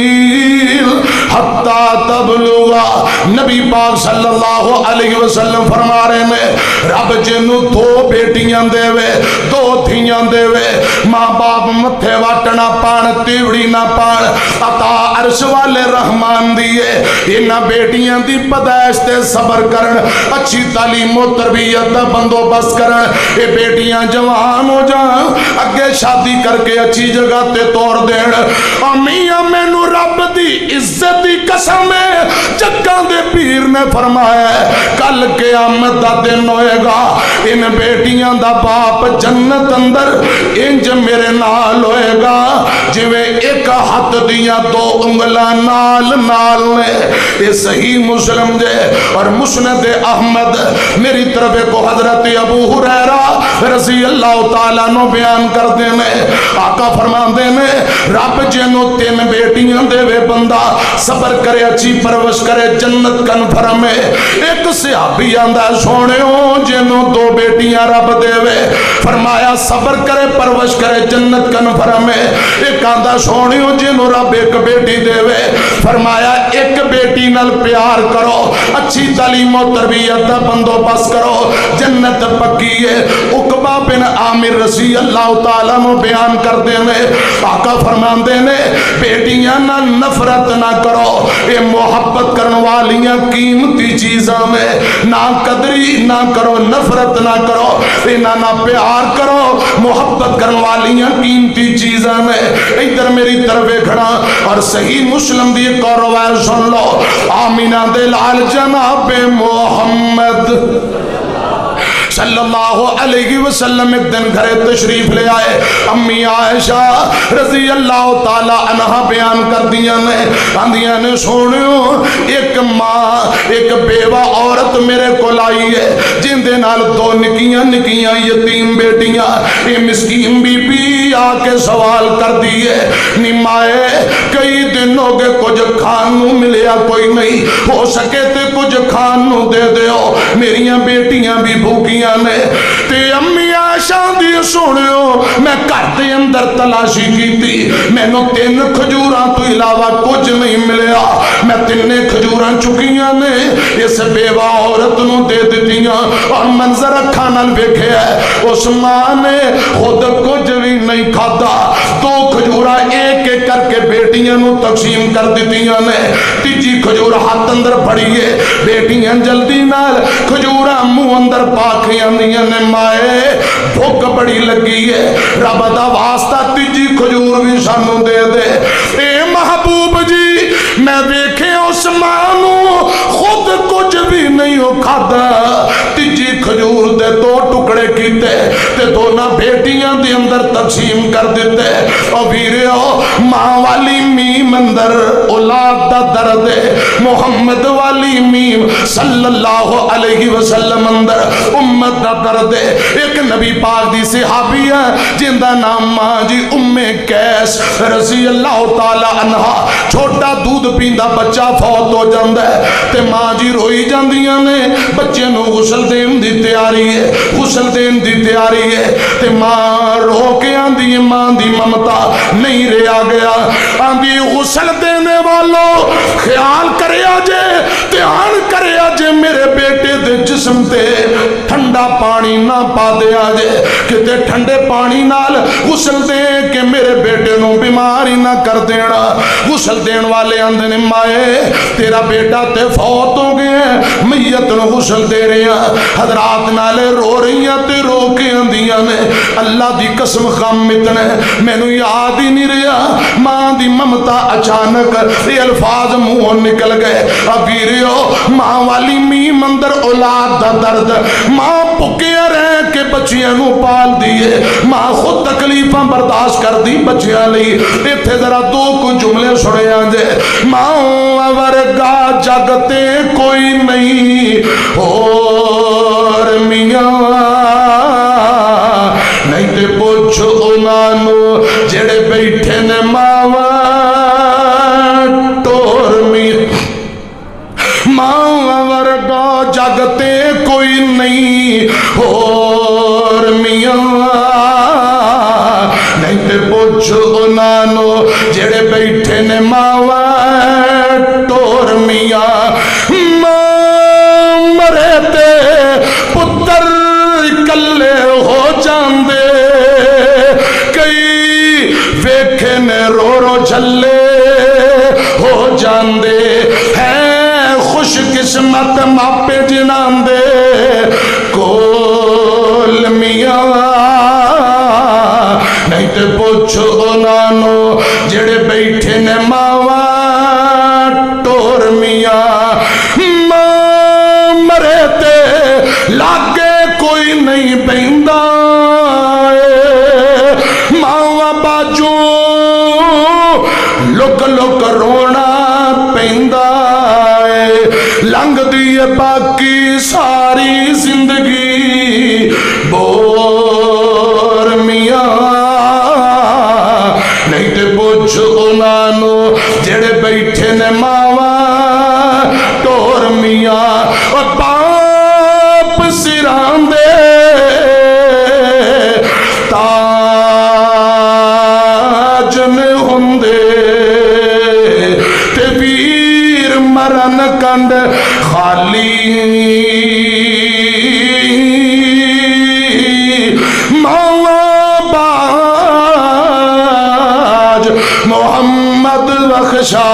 حتی تبلغا. نبی پاک صلی اللہ علیہ وسلم فرما رہے ہیں رب جنو 2 بیٹیاں دے وے 2 دھیاں دے وے, ماں باپ متھے واٹنا پان تیوڑی نہ پان, عطا عرش والے رحمان دیئے. انہاں بیٹیاں دی پیدائش تے صبر کرن, اچھی تعلیم و تربیت دا بندوبست کرن. اے بیٹیاں جوان ہو جان اگے شادی کر کے اچھی جگہ تے توڑ دین. امیاں مینوں رب دی عزت دی قسم ہے جگاں دے پیر نے فرمایا ہے کل قیامت دا دن ہوئے گا ان بیٹیاں دا باپ جنت اندر انج میرے نال ہوئے گا جویں ایک ہاتھ دیاں 2 انگلاں نال نال نے. یہ صحیح مسلم دے اور مسند احمد. میری طرف کو حضرت ابو ہریرہ رضی اللہ تعالیٰ نو بیان کر دینے آقا فرمان دینے رب جنو 3 بیٹیاں دے وے بندہ صبر کرے اچھی پرورش کرے جنت کنفرم ہے. ایک صحابی آندہ سونے ہو جنو 2 بیٹیاں رب دے وے فرمایا صبر کرے پرورش کرے جنت کنفرم ہے. ایک آندہ سونے ہو جنو رب 1 بیٹی دے وے فرمایا 1 بیٹی نال پیار کرو اچھی تعلیم و تربیت دا بندوبست کرو جنت پکی ہے. عقبہ بن عامر رضی اللہ تعالیٰ نو بیان کر دینے آقا فرمان دینے بیٹیاں نہ نفرت نہ کرو, اے محبت کرن والیاں قیمتی چیزاں میں نہ قدری نہ کرو نفرت نہ کرو, نہ پیار کرو محبت کرن والیاں قیمتی چیزاں میں. ادھر میری طرف کھڑا اور صحیح مسلم دی ایک اور روایت سن لو. آمینہ دلال جناب محمد صلی اللہ علیہ وسلم ایک دن گھرے تشریف لے آئے. امی عائشہ رضی اللہ تعالی عنہ بیان کر دیا نے آندیاں نے سونیو ایک ماں ایک بیوہ عورت میرے کو لائی ہے جن دے نال 2 نکیاں یتیم بیٹیاں. یہ مسکین بی بی آ کے سوال کر دیئے نمائے کئی دن ہو گئے کچھ کھانوں ملیا کوئی نہیں, ہو سکے تے کچھ کھانوں دے دیو میریاں بیٹیاں بھی بھوکیاں نے. تے امی عائشہ دی سنیو میں گھر دے اندر تلاشی کی تھی میں نو 3 کھجوراں تو علاوہ کچھ نہیں ملیا. میں 3 کھجوراں چکیاں نے اس بیوہ عورت نو دے دیتیاں اور منظر اکھاں نال ویکھے ہے اس ماں نے خود کچھ بھی نہیں کھادا. 2 کھجوراں ایک ایک کر کے بیٹیاں نو تقسیم کر دیتیاں نے. تیجی کھجور ہاتھ اندر پڑیے بیٹیاں جلدی نال کھجوراں منہ اندر پاکیاں دیاں نے مائے بھوک بڑی لگی ہے رب دا واسطہ تیجی کھجور بھی سانو دے دے. اے محبوب جی میں ویکھے اس ماں نو خود کچھ بھی نہیں ہو کھادا, تیجی کھجور دے 2 ٹکڑے کیتے تے دونوں بیٹیاں دے اندر تقسیم کر دیتے. اور ویریو ماں والی میم اندر اولاد دا درد ہے، محمد والی میم صلی اللہ علیہ وسلم اندر امت دا درد ہے. ایک نبی پاک دی صحابی ہے جن دا نام ماں جی قیس رضی اللہ تعالی عنہ. چھوٹا دودھ پیندا بچہ فوت ہو جاندا ہے تے ماں جی روئی جاندیاں نے. بچے نو غسل دین دی تیاری ہے، غسل دین دی تیاری ہے تے ماں رو کے آندی ہے ماں دی ممتا نہیں رہا گیا. آندی غسل دینے والوں خیال کریا جے، دھیان کریا جے میرے بیٹے دے جسم تے ٹھنڈا پانی نہ پا دیا جے کہ ٹھنڈے پانی نال غسل دے کہ میرے بیٹے نو بیماری نہ کر دینا. غسل دین والے آندے نے مائے تیرا بیٹا تے فوت ہو گئے میت نو غسل دے رہے ہیں. حضرات نالے رو رہی ہیں تے رو کے آندیاں نے اللہ دی قسم غم اتنے میں نو یاد ہی نہیں رہا. ماں دی ممتا اچانک یہ الفاظ منہ نکل گئے. ویریو ماں والی میم اندر اولاد دا درد، ماں پکیا رہ کے بچیاں نو پال دیے، ماں خود تکلیفاں برداشت کر دی بچیاں لئی. ایتھے ذرا 2 کو جملے سنے آجے. ماں ورگا جگتے کوئی نہیں اور میاں نہیں تے پوچھو انہوں جڑے بیٹھے نے ماں ٹور میاں. ماں ورگا جگتے کوئی نہیں اور میاں نہیں تے پوچھو انہوں جڑے بیٹھے نے ماں ٹور میاں. ماں مرے تے پتر کلے ہو جاندے، کئی ویکھے نے رو رو جھلے ہو جاندے. خوش قسمت ماپے جنان دے کول میاں نہیں تے پوچھو انہوں جڑے بیٹھے نے ماں ٹور میاں. ماں مرے تے لاگے کوئی نہیں پیندا، ماں باجو لک لک رونا پیندا. لنگ دیئے باقی ساری زندگی بور میاں نہیں تے پوچھو انہوں جڑے بیٹھے نے ماں ٹور میاں. اور باپ سران دے تاج میں ہوندے تے ویر مرن کنڈ خالی. مولا باج محمد بخشا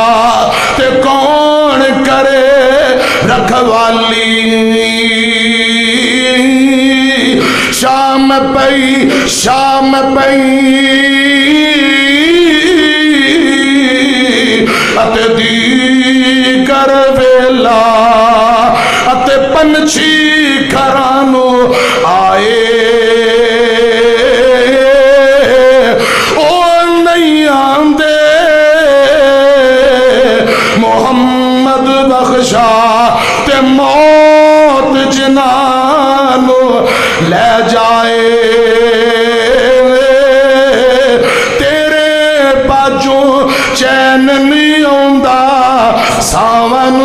تے کون کرے رکھوالی. شام پئی شام پئی اتے دی کر ویلا اتے پنچھی گھرانو آئے. او نہیں آندے محمد بخشا تے موت جنانو لے جائے. تیرے باجوں چین نہیں آندا ساون،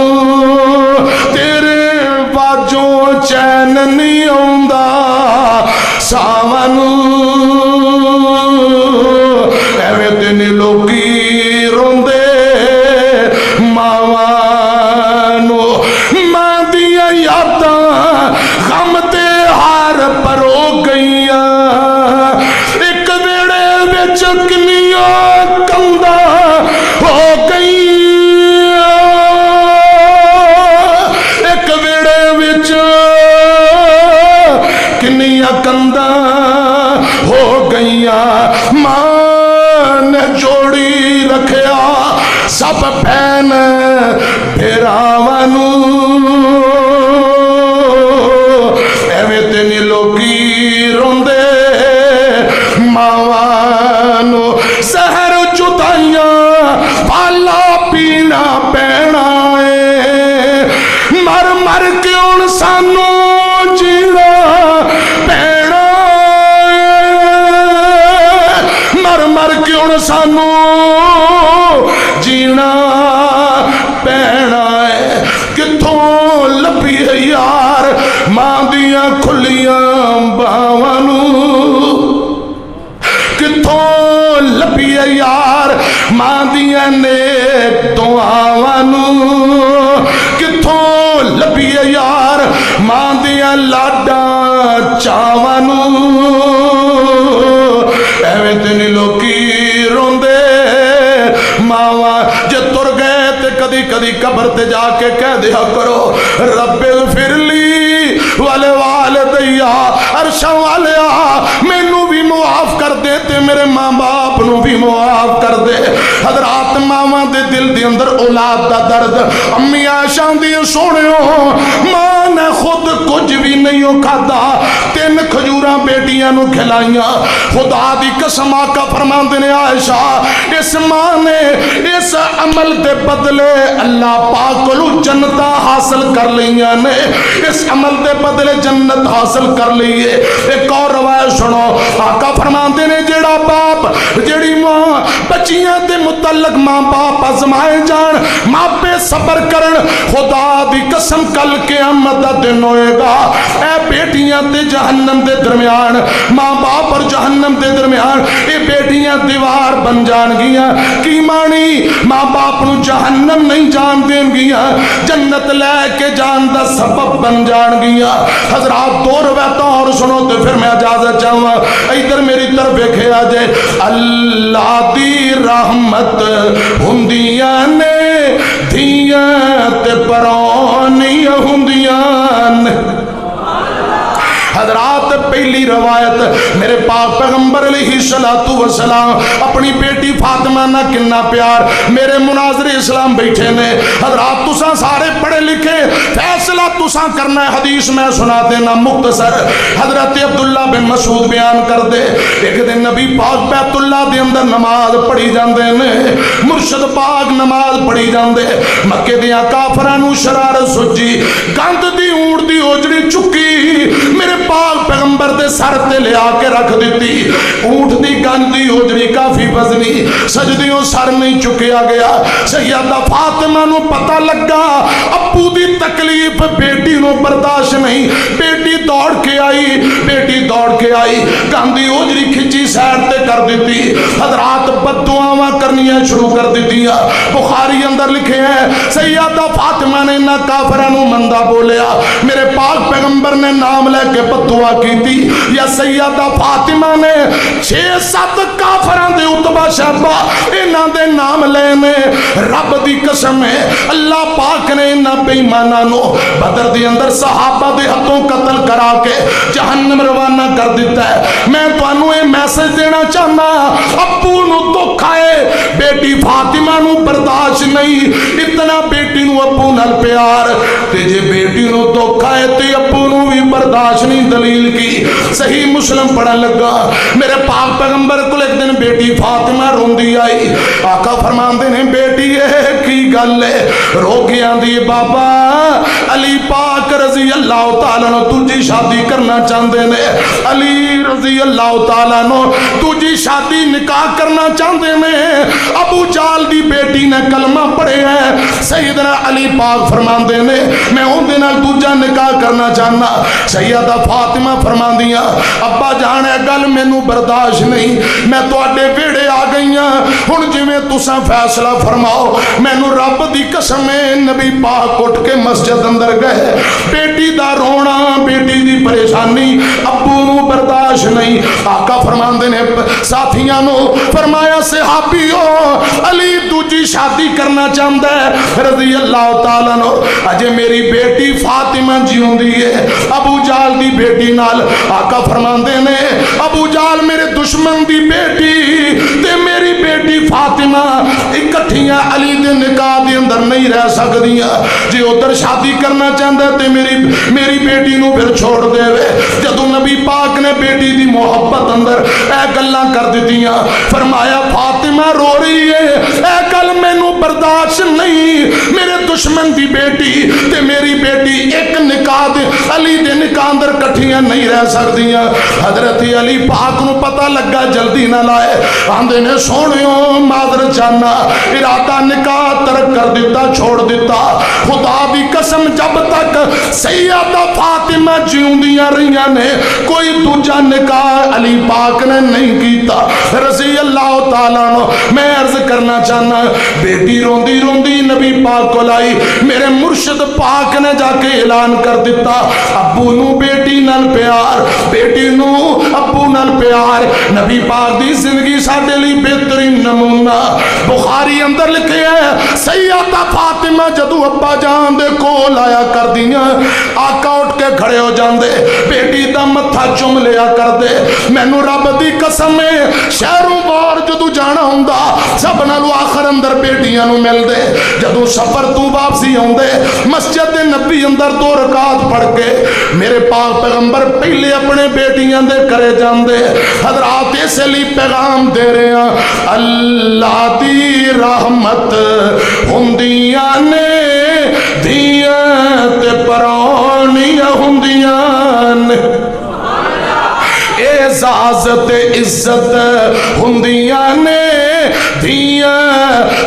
تیرے باجوں چین نہیں آندا ساون. ایویں دن لوکی روندے ماواں نو، ماں دیاں یاداں غم تے ہار پرو گئیاں. ایک ویڑے وچ کنیاں کندا ہو گئیاں، ایک ویڑے وچ کنیاں کندا ہو گئیاں. ماں نے جوڑی رکھیا سب بہن بھراواں نوں. ایویں پینا ہے مر مر کے ہن سانو جینا پینا ہے مر مر کے ہن سانو جینا پینا ہے کتھوں لبھیے یار ماں دیاں کھلیاں باواں نوں کتھوں لبھیے یار ماں دیاں نیک دعاواں نوں کتھوں لبھیے یار ماں دیاں لاڈاں چاواں نوں ایویں تے نہیں لوکی روندے ماواں جے تر گئے تے کدی کدی قبر تے جا کے کہہ دیا کرو رب اغفر لی والے والدیا عرش والیا مینوں بھی معاف کر دے تے میرے ماں باپ نو بھی معاف کر دے حضرات ماواں دے دل دے اندر اولاد دا درد امی عائشہ دی سونیو ماں نے خود کچھ بھی نہیں کھادا 3 کھجوراں بیٹیاں نو کھلائیاں خدا دی قسم آقا فرماندے نے عائشہ اس ماں نے اس عمل دے بدلے اللہ پاک کو جنت حاصل کر لیاں نے اس عمل دے بدلے جنت حاصل کر لیے ایک اور روایت سنو آقا فرماندے نے جیڑا باپ جیڑی ماں بچیاں دے متعلق ماں باپ آزمائے جان ماں پہ صبر کرن خدا دی قسم کل قیامت دا دن ہوئے گا اے بیٹیاں تے جہنم دے درمیان ماں باپ اور جہنم دے درمیان اے بیٹیاں دیوار بن جان گیاں کی مانی ماں باپ نو جہنم نہیں جان دین گیاں جنت لے کے جان دا سبب بن جان گیاں حضرات 2 روایتاں اور سنو تے پھر میں اجازت چاہوں ادھر میری طرف دیکھے آجے اللہ دی رحمت ہندیاں نے دھیاں تے پرونیاں ہندیاں نے حضرات پہلی روایت میرے پاک پیغمبر علیہ السلام اپنی بیٹی فاطمہ نہ کنا پیار میرے مناظر اسلام بیٹھے نے حضرات تساں سارے پڑھے لکھے فیصلہ تساں کرنا ہے حدیث میں سنا دینا مختصر حضرت عبداللہ بن مسعود بیان کر دے ایک دن نبی پاک بیت اللہ دے اندر نماز پڑھی جاندے نے مرشد پاک نماز پڑھی جاندے مکے دیاں کافراں نو شرارت سجی گند دی اونٹ دی اوجڑی چکی میرے پاک پیغمبر دے سر تے لے آ کے رکھ دیتی اونٹ دی گندی اوجڑی کافی وزنی سجدیوں سر نہیں چکیا گیا سیدہ فاطمہ نو پتہ لگا ابو دی تکلیف بیٹی نو برداشت نہیں بیٹی دوڑ کے آئی گندی اوجڑی کھچی سیر تے کر دیتی حضرات بد دعاواں کرنیاں شروع کر دیتیاں بخاری اندر لکھے ہیں سیدہ فاطمہ نے نہ کافراں نو مندا بولیا میرے پاک پیغمبر نے نام لے کے دعا کی تھی یا سیدہ فاطمہ نے 6-7 کافراں دے اتبا شہبہ انہاں دے نام لینے رب دی قسم ہے اللہ پاک نے انہاں بے ایماناں نو بدر دے اندر صحابہ دے ہاتھوں قتل کرا کے جہنم روانہ کر دیتا ہے میں تانوں اے میسج دینا چاہنا ابو نو دکھ آئے بیٹی فاطمہ نو برداشت نہیں اتنا بیٹی نو ابو نال پیار تے جے بیٹی نو دکھ آئے تے ابو نو بھی برداشت نہیں دلیل کی صحیح مسلم پڑھن لگا میرے پاک پیغمبر کو ایک دن بیٹی فاطمہ روندی آئی آقا فرماندے نے بیٹی یہ کی گل ہے رو کے آندی بابا علی پاک رضی اللہ تعالیٰ نو تجھی شادی کرنا چاہندے نے علی رضی اللہ تعالیٰ نو تجھی شادی نکاح کرنا چاہندے نے ابو جال دی بیٹی نے کلمہ پڑھے ہیں سیدنا علی پاک فرماندے نے میں ان دے نال دوجا نکاح کرنا چاہنا سیدہ فاطمہ فرمان دیا ابا جان ہے گل مینوں برداشت نہیں میں تواڈے ویڑے آ گئیاں ہن جویں تساں فیصلہ فرماؤ مینوں رب دی قسم ہے نبی پاک اٹھ کے مسجد اندر گئے بیٹی دا رونا بیٹی دی پریشانی ابو نو برداشت نہیں آقا فرماندے نے ساتھیاں نو فرمایا صحابیو علی دوجی شادی کرنا چاہندا ہے رضی اللہ تعالیٰ نو اجے میری بیٹی فاطمہ جیوندی ہے ابو جال دی بیٹی نال آقا فرماندے نے ابو جال میرے دشمن دی بیٹی تے میری بیٹی فاطمہ اکٹھیاں علی دے نکاح دے اندر نہیں رہ سکدیاں جے ادھر شادی کرنا چاہندا تے میری بیٹی نو پھر چھوڑ دے وے جدوں نبی پاک نے بیٹی دی محبت اندر اے گلاں کر دتیاں فرمایا فاطمہ رو رہی ہے اے گل مینو برداشت نہیں میرے دشمن دی بیٹی تے میری بیٹی ایک نکاح دے علی دے نکاح اندر کٹھیاں نہیں رہ سکدیاں حضرت علی پاک نو پتہ لگا جلدی نہ لائے آندے نے سونیو معذرت جانا ارادہ نکاح ترک کر دیتا چھوڑ دیتا خدا دی قسم جب تک سیدہ فاطمہ جیوندیاں رہیاں نے کوئی دوجا نکاح علی پاک نے نہیں کیتا رضی اللہ تعالیٰ عنہ میں عرض کرنا چاہنا بیٹی روندی روندی نبی پاک کو لائی میرے مرشد پاک نے جا کے اعلان کر دیتا ابو نو بیٹی نال پیار بیٹی نو ابو نال پیار نبی پاک دی زندگی ساڈے لئی بہترین نمونہ بخاری اندر لکھے ہے سیدہ فاطمہ جدو ابا جان دے کول آیا کر دیاں آقا اٹھ کے کھڑے ہو جاندے بیٹی دا متھا چوم لیا کر دے مینوں رب دی قسم ہے شہروں بار جدو جانا ہوندا سب نالو آخر اندر بیٹیاں نو مل دے جدو سفر تو واپسی ہوندے مسجد نبی اندر 2 رکعت پڑھ کے میرے پاک پیغمبر پہلے اپنے بیٹیاں دے کرے جاندے حضرات اس لیے پیغام دے رہے ہیں اللہ دی رحمت ہوندیاں نے دیاں تے پرونیاں ہوندیاں نے اعزاز تے عزت ہوندیاں نے دیاں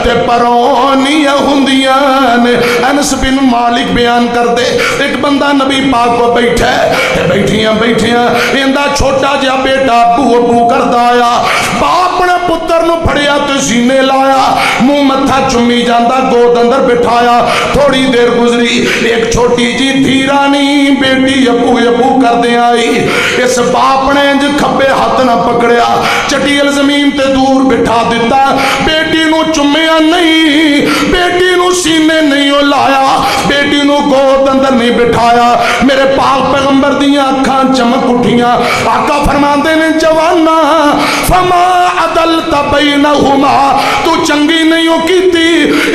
تے پرونیاں ہوندیاں نے انس بن مالک بیان کر دے ایک بندہ نبی پاک کو بیٹھا ہے بیٹھیاں ایندا چھوٹا جہا بیٹا ابو ابو کردا آیا باپ نے پتر نو پھڑیا تے سینے لایا منہ متھا چمی جاندا گود اندر بٹھایا تھوڑی دیر گزری ایک چھوٹی جی دھیرانی بیٹی ابو ابو کردے آئی اس باپ نے انج کھبے ہاتھ نہ پکڑیا چٹیل زمین تے دور بٹھا دیتا بیٹی نو چمیا نہیں بیٹی نو سینے نہیں لایا بیٹی نو گود اندر نہیں بٹھایا میرے پاک پیغمبر دیاں اکھاں چمک اٹھیاں آقا فرماندے نے جوانا فما عدلت بینہما تو چنگی نہیں ہو کیتی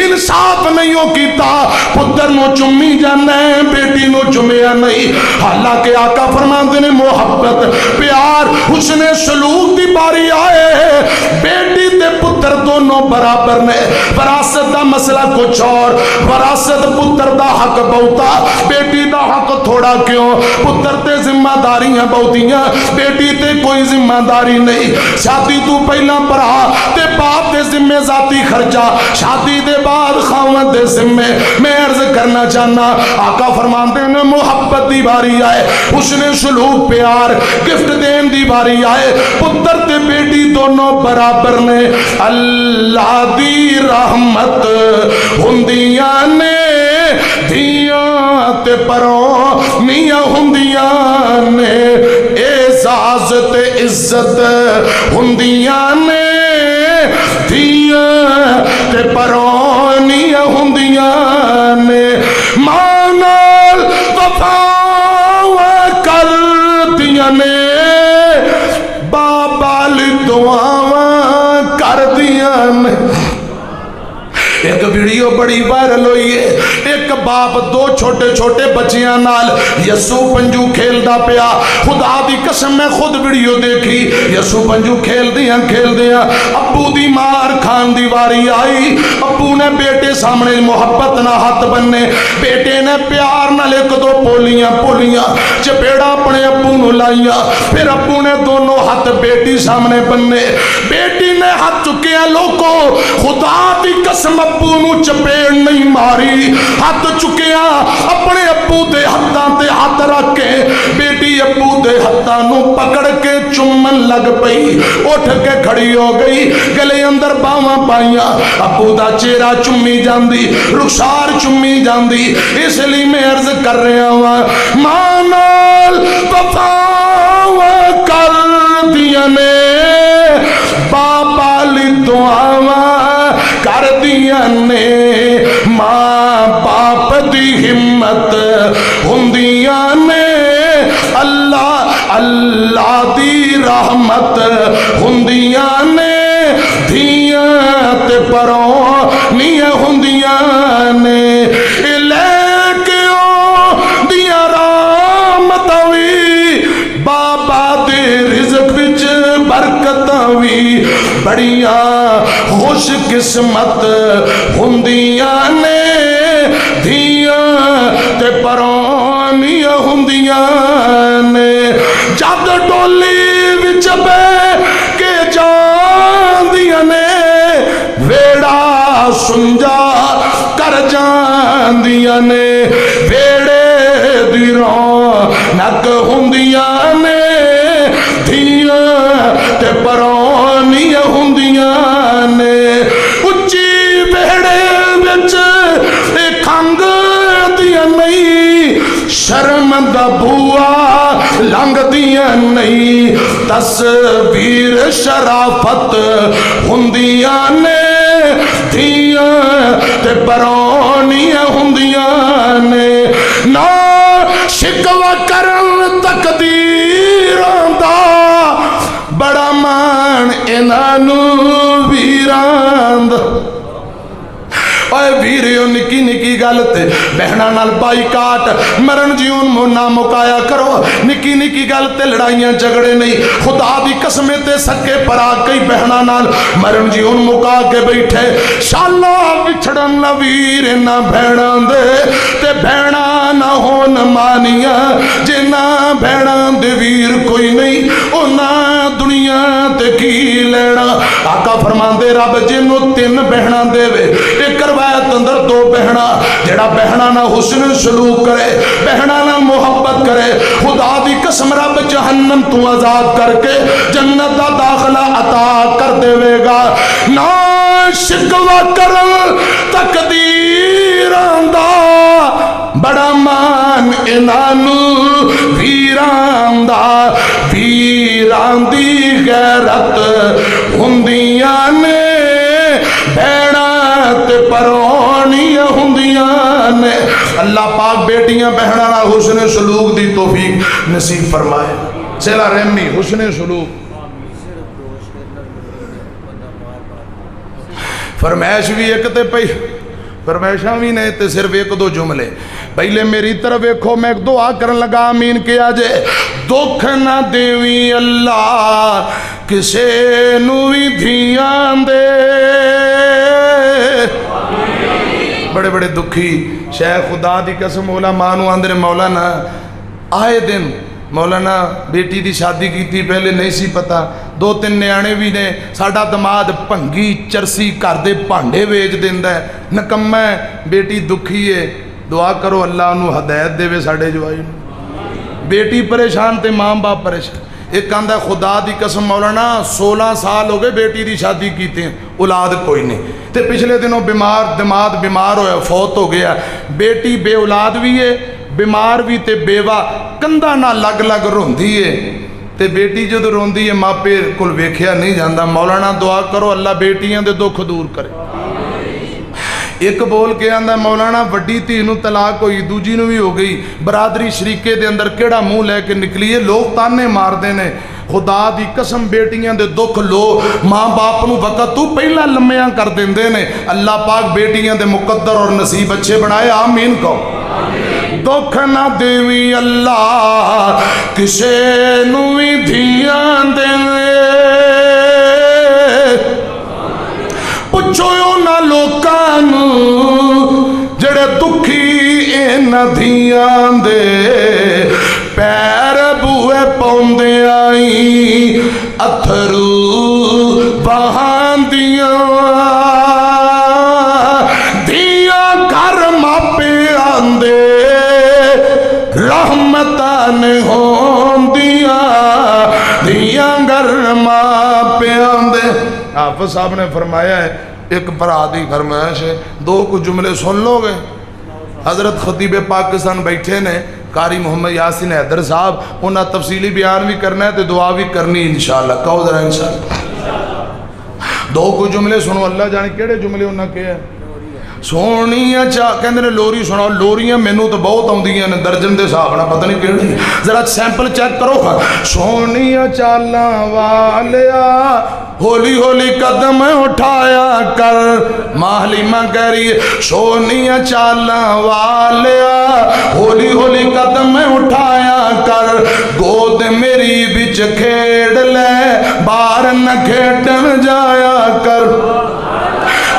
انصاف نہیں ہو کیتا پتر نو چمی جانا ہے بیٹی نو چمیا نہیں حالانکہ آقا فرماندے نے محبت پیار حسن سلوک دی باری آئے بیٹی تے پتر دونوں برابر نے وراثت دا مسئلہ کچھ اور وراثت پتر دا حق بہتا بیٹی دا حق تھوڑا کیوں پتر تے ذمہ داریاں بہتیاں بیٹی تے کوئی ذمہ داری نہیں شادی تو پہلا پڑھا تے باپ دے ذمہ ذاتی خرچہ شادی دے بعد خاوند دے ذمہ میں عرض کرنا چاہنا آقا فرماندے نے محبت دی باری آئے حسن سلوک پیار گفٹ دین دی باری آئے پتر تے بیٹی دونوں برابر نے اللہ دی رحمت ہوندیاں نے دیاں تے پرونیاں ہوندیاں نے اعزاز تے عزت ہوندیاں نے دیاں تے پرونیاں ہوندیاں نے ماں نال وفا کر دیاں نے دعاواں کر دیاں نے ایک ویڈیو بڑی وائرل ہوئی ہے ایک باپ 2 چھوٹے چھوٹے بچیاں نال یسو پنجو کھیل دا پیا خدا دی قسم میں خود ویڈیو دیکھی یسو پنجو کھیل دیاں ابو دی مار کھان دی واری آئی ابو نے بیٹے سامنے محبت نہ ہاتھ بننے بیٹے نے پیار نہ 1-2 پولیاں چپیڑا اپنے ابو نو لائیاں پھر ابو نے دونوں ہاتھ بیٹی سامنے بننے بیٹی نے ہاتھ چکیا لوگوں خدا دی قسم ابو نو چپیڑ نہیں ماری ہاتھ چکیا اپنے ابو دے ہتھاں تے ہاتھ رکھ کے بیٹی ابو دے ہتھاں نو پکڑ کے چمن لگ پئی اٹھ کے کھڑی ہو گئی گلے اندر باواں پائیاں ابو دا چہرہ چمی جاندی رخسار چمی جاندی اس لیے میں عرض کر رہا ہوں ماں نال وفا کر دیاں نے بابا لی دعاواں کر دیاں نے ماں باپ دی ہمت ہوندیاں نے اللہ دی رحمت ہوندیاں نے دھیاں تے پرونیاں ہوندیاں نے لے کے او دیاں رحمت وی بابا دے رزق بچ برکتاں وی بڑیاں خوش قسمت ہوندیاں نے دھیاں تے پرونیاں ہوندیاں نے جد ڈولی وچ بے کے جاندیاں نے ویڑا سنجا کر جاندیاں نے ویڑے دی رونق ہوندیاں نے دھیاں تے پرونیاں ہوندیاں نے اچھی ویڑے وچ کھنگ دیاں نہیں شرم دا بھوا لنگ دیاں نہیں تصویر شرافت ہوندیاں نے دھیاں تے پرونیاں ہوندیاں نے نا شکوہ کرن تقدیراں دا بڑا مان انہاں ویراں دا اے ویریو نکی نکی گلتے بہنہ نال بائی کاٹ مرن جیون مونا مکایا کرو نکی نکی گلتے لڑائیاں جگڑے نہیں خدا دی قسمیں تے سکے پرا کئی بہنہ نال مرن جیون مکا کے بیٹھے شالا بچھڑن نہ ویر نہ بہنہ دے تے بہنہ نہ ہون مانیاں جنہ بہنہ دے ویر کوئی نہیں اونا دنیا تے کی لینا آقا فرمان دے رب جنو تین بہنہ دے وے ایک روایت اندر دو بہنا جڑا بہنا نہ حسن سلوک کرے بہنا نہ محبت کرے خدا دی قسم رب جہنم تو آزاد کر کے جنت دا داخلہ عطا کر دے وے گا نا شکوہ کرن تقدیراں دا بڑا مان انہاں ویراں دا ویراں دی غیرت ہوندیاں نے بہنا تے پرونیاں ہوندیاں نے اللہ پاک بیٹیاں بہناں حسن سلوک دی توفیق نصیب فرمائے صلہ رحمی حسن سلوک فرمائش بھی ایک تے پئی فرمائشاں بھی نہیں تے صرف ایک دو جملے پہلے میری طرف ایکھو میں ایک دعا کرن لگا آمین کیا جے دکھ نہ دیوی اللہ کسے نوی دھیاں دے بڑے بڑے دکھی شیخ خدا دی قسم مولا مانو آندر مولانا آئے دن مولانا بیٹی دی شادی کی تھی پہلے نہیں سی پتا دو تین نیانے بھی نے ساڑھا دماد پنگی چرسی کر دے پانڈے ویج دیندہ ہے نکم ہے بیٹی دکھی ہے دعا کرو اللہ انہوں ہدایت دے وے ساڑھے جو آئی بیٹی پریشان تے ماں باپ پریشان ایک کہندہ خدا دی قسم مولانا 16 سال ہو گئے بیٹی دی شادی کی تھی اولاد کوئی نہیں تے پچھلے دنوں دماد بیمار ہویا فوت ہو گیا بیٹی بے اولاد بھی ہے بیمار بھی تے بیوہ کندہ نہ لگ لگ روندی ہے تے بیٹی جو دو روندی ہے ماں پہ کل ویکھیا نہیں جاندہ مولانا دعا کرو اللہ بیٹیاں دے دکھ دور کرے ایک بول کے آندہ مولانا وڈی تھی انہوں طلاق ہوئی دوجی نو بھی ہو گئی برادری شریکے دے اندر کیڑا منہ لے کے نکلیے لوگ تانے مار دینے خدا دی قسم بیٹیاں دے دکھ لو ماں باپ نو وقت تو پہلا لمیاں کر دیندے نے اللہ پاک بیٹیاں دے مقدر اور نصیب اچھے بنائے آمین کو دکھ نہ دیوی اللہ کسے نوی دھیاں دے پچھویوں نہ لوکانو جڑے دکھی این دھیاں دے پیر بوئے پوندے آئی اتھرو بہان دیاں دھیاں گھر ماپے آندے رحمتان ہون دھیاں گھر ماپے آندے حافظ صاحب نے فرمایا ہے ایک برادی فرمائش ہے دو کچھ جملے سن لو گے حضرت خطیب پاکستان بیٹھے نے قاری محمد یاسین حیدر صاحب انہاں تفصیلی بیان بھی کرنا ہے تو دعا بھی کرنی انشاءاللہ کہو ذرا انشاءاللہ دو کچھ جملے سنو اللہ جانے کیڑے جملے انہاں کے ہیں سونیاں کہندے نے لوری سناؤ لوریاں مینوں تو بہت آؤندیاں نے درجن دے حساب نال پتہ نہیں کیڑی ذرا سیمپل چیک کرو سونیاں چالاں والیا ہولی ہولی قدم اٹھایا کر ماں حلیمہ کہہ رہی ہے سونیاں چالاں والیا ہولی ہولی قدم اٹھایا کر گود میری بچ کھیڑ لے باہر نہ کھیڈن جایا کر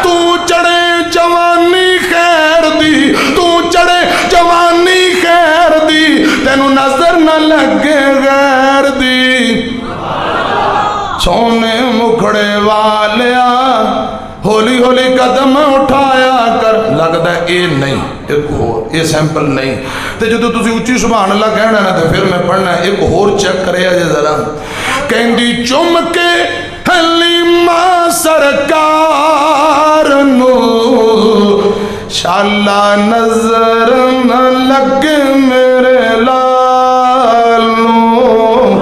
تو چڑھے جوانی خیر دی تو چڑھے جوانی خیر دی تینو نظر نہ لگے غیر دی سونے مکھڑے والیا ہولی ہولی قدم اٹھایا کر لگتا ہے اے نہیں ایک اور یہ سیمپل نہیں تے جدو تسی اچھی سبحان اللہ کہنا نا تے پھر میں پڑھنا ہے ایک اور چیک کرے آجے ذرا کہندی چم کے حلیمہ سرکار نو شالا نظر نہ لگ میرے لال نو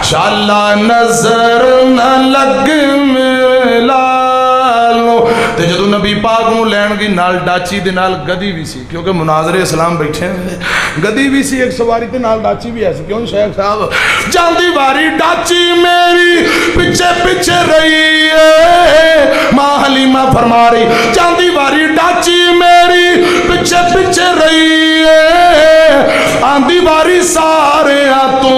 شالا نظر نہ لگ میرے لال نو تے جدو نبی پاک نو لین گی نال ڈاچی دے نال گدی بھی سی کیونکہ مناظر اسلام بیٹھے ہیں گدی بھی سی ایک سواری تے نال ڈاچی بھی ایسی کیوں شیخ صاحب جاندی باری ڈاچی میری پچھے پچھے رہی ہے ماں حلیمہ فرما رہی جاندی باری ڈاچی میری پچھے پچھے رہی ہے آندی باری سارے تو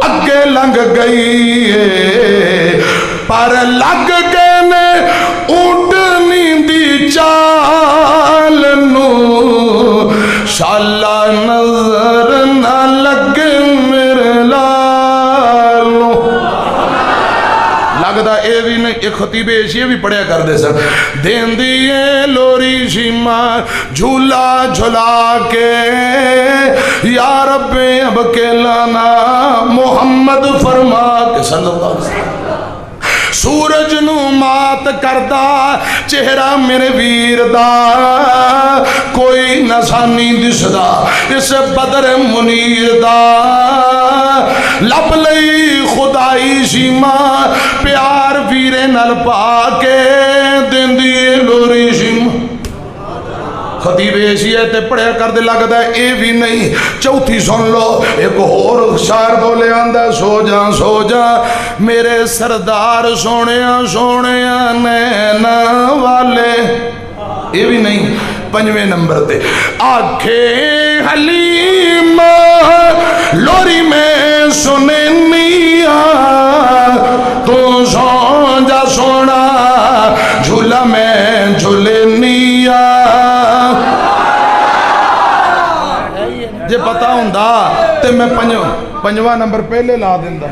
اگے لنگ گئی ہے پر لگ گئے نے اونٹنی دی چال نو شالا نظر نہ لگ میرے لال نو لگدا اے بھی نہیں ایک خطیب ایشیے بھی پڑھیا کر دے سن دین دیئے لوری شیمہ جھولا جھلا کے یا رب اب کے لانا محمد فرما کے صلی اللہ علیہ وسلم سورج نو مات کردہ چہرہ میرے ویر دا کوئی نسانی دسدا اس بدر منیر دا لب لئی خدائی شیمہ پیار ویرے نل پا کے دن دیئے لوری شیمہ خطیب ایشی ہے تے پڑھیا کر دے لگتا ہے اے بھی نہیں چوتھی سن لو ایک اور شاعر بولے آندہ سو جا میرے سردار سونیا نینا والے اے بھی نہیں پنجویں نمبر تے آنکھیں حلیمہ لوری میں سننیا تو سو جا سونا جھولا میں جھولنیا جے پتا ہوندہ تے میں پنجواں نمبر پہلے لا دیندہ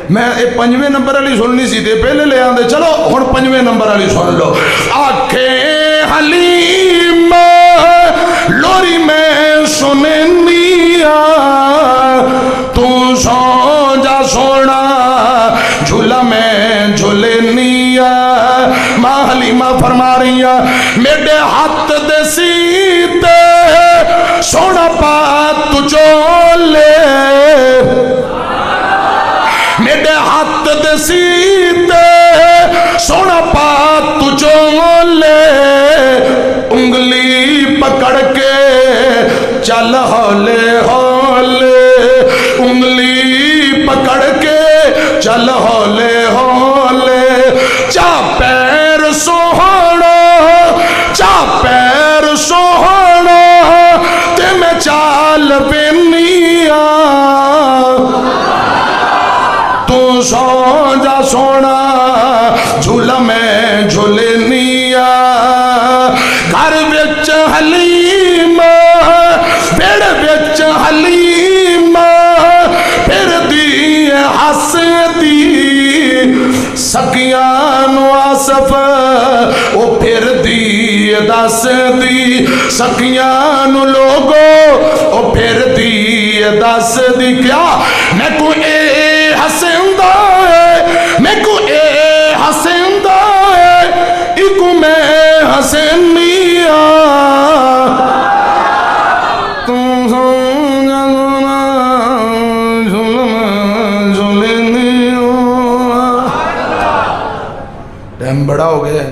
میں پنجویں نمبر علی سننی سی تے پہلے لے آندے چلو ہن پنجویں نمبر علی سن لو آنکھیں حلیمہ لوری میں سننیا تو سو جا سونا جھولا میں جھولنیا ماں حلیمہ فرما رہی ہیں میرے ہاتھ دے سیتے سونا پات تجھو لے میرے ہاتھ دے سیتے سونا پات تجھو لے انگلی پکڑ کے چل ہولے ہولے انگلی پکڑ کے چل ہولے ہولے چا پیر سوہنا چا پیر سوہنا تے میں چال بینیا تو سو جا سونا جھولا میں جھولنیا گھر وچ حلیمہ بیڑ وچ حلیمہ پھر دی ہس دی سکیاں نو آصف او پھر دی دس دی سکیاں نو لوگو او پھر دی دس دی کیا میں کو اے حسندہ ہے میں کو اے حسندہ ہے ایکو میں حسنیا تم سمجھا ٹائم بڑا ہو گیا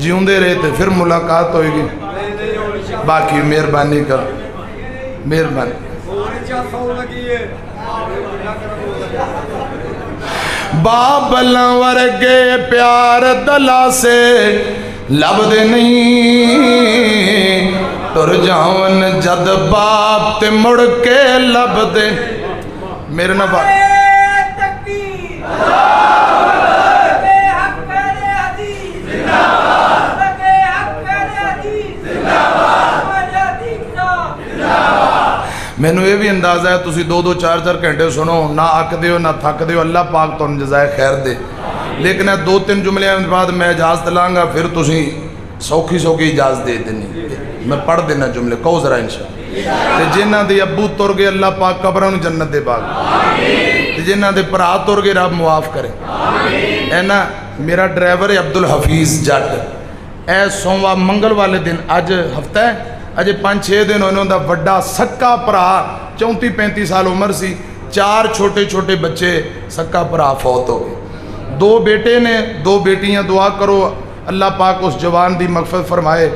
جیوندے رہے تو پھر ملاقات ہوئے گی. باقی مہربانی کر مہربانی. بابلاں ورگے پیار دلا سے لب دے نہیں تر جاون جد باپ تے مڑ کے لب دے. میرے نہ بات میں نے یہ بھی اندازہ ہے تسی 2-2 4-4 گھنٹے سنو نہ اک دیو نہ تھک دیو. اللہ پاک تو جزائے خیر دے. لیکن 2-3 جملے بعد میں اجازت لاؤں گا پھر تسی سوکھی اجازت دے دینی. میں پڑھ دینا جملے کہو ذرا انشاءاللہ. جنہ دے ابو تر گئے اللہ پاک قبروں جنت دے باغ. جنہ دے پرا تر گئے رب معاف کرے. اے نا میرا ڈرائیور ہے عبدالحفیظ جٹ. اے سوموار منگل والے دن اج ہفتہ ہے اجے 5-6 دن انہوں دا وڈا سکا پرا 34-35 سال عمر سی. 4 چھوٹے چھوٹے بچے سکا پرا فوت ہو گئے. 2 بیٹے نے 2 بیٹیاں. دعا کرو اللہ پاک اس جوان دی مغفرت فرمائے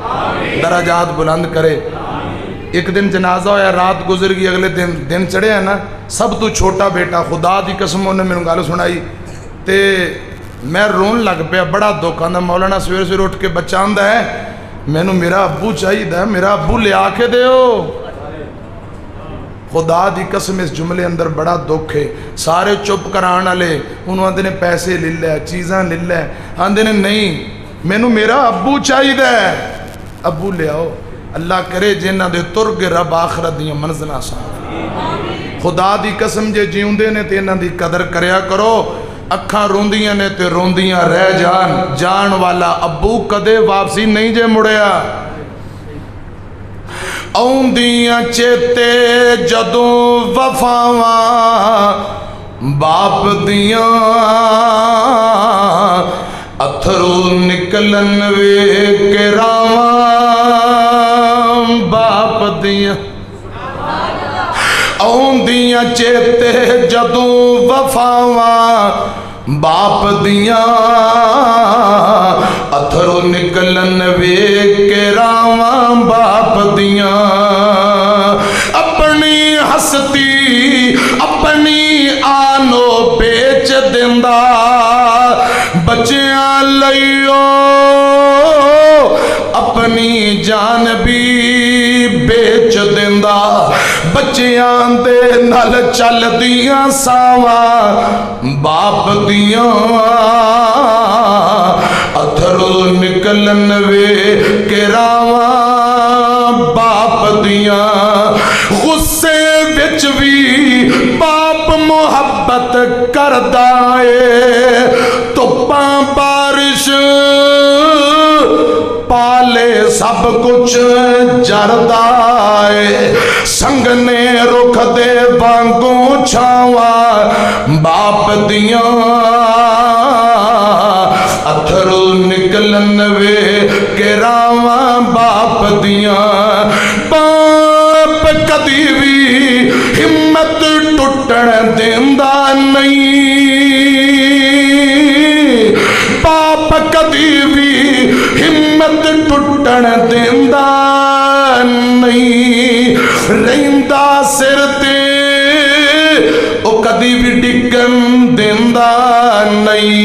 درجات بلند کرے. ایک دن جنازہ ہویا رات گزر گئی اگلے دن چڑھے ہیں نا سب تو چھوٹا بیٹا خدا دی قسم انہیں میں گل سنائی تے میں رون لگ پیا. بڑا دکھ آندا مولانا سویر اٹھ کے بچہ آندا ہے میں نو میرا ابو چاہیے میرا ابو لے آ کے دیو. خدا دی قسم اس جملے اندر بڑا دکھ ہے. سارے چپ کران والے انہوں آندے نے پیسے لے لے چیزاں لے لے آندے نے نہیں میں نو میرا ابو چاہیے ابو لے آؤ. اللہ کرے جنہ دے ترگ رب آخرت دیاں منزلہ صاحب. خدا دی قسم جے جیوندے نے تے انہاں دی قدر کریا کرو. اکھاں روندیاں نے تے روندیاں رہ جان والا ابو کدے واپسی نہیں جے مڑیا. اوندیاں چیتے جدوں وفاواں باپ دیاں اتھرو نکلن وے کے راواں باپ دیاں. اوندیاں چیتے جدوں وفاواں باپ دیاں اتھرو نکلن وے کے راواں باپ دیاں. اپنی ہستی اپنی آنو بیچ دیندا بچیاں لئیو اپنی جان بھی بیچ دیندا. بچیاں دے نال چل دیاں ساواں باپ دیاں اتھرو نکلن وے کے راواں باپ دیاں. غصے وچ بھی باپ محبت کردا اے تپاں بارش پالے سب کچھ جردا اے. سنگنے رکھ دے وانگوں چھاواں باپ دیاں اتھرو نکلن وے کے راواں باپ دیاں. باپ کدی بھی ہمت ٹوٹن دیندا نہیں. باپ کدی بھی ہمت ٹوٹن دیندا نہیں. رہندا سر تے او کدی بھی ڈگن دیندا نہیں.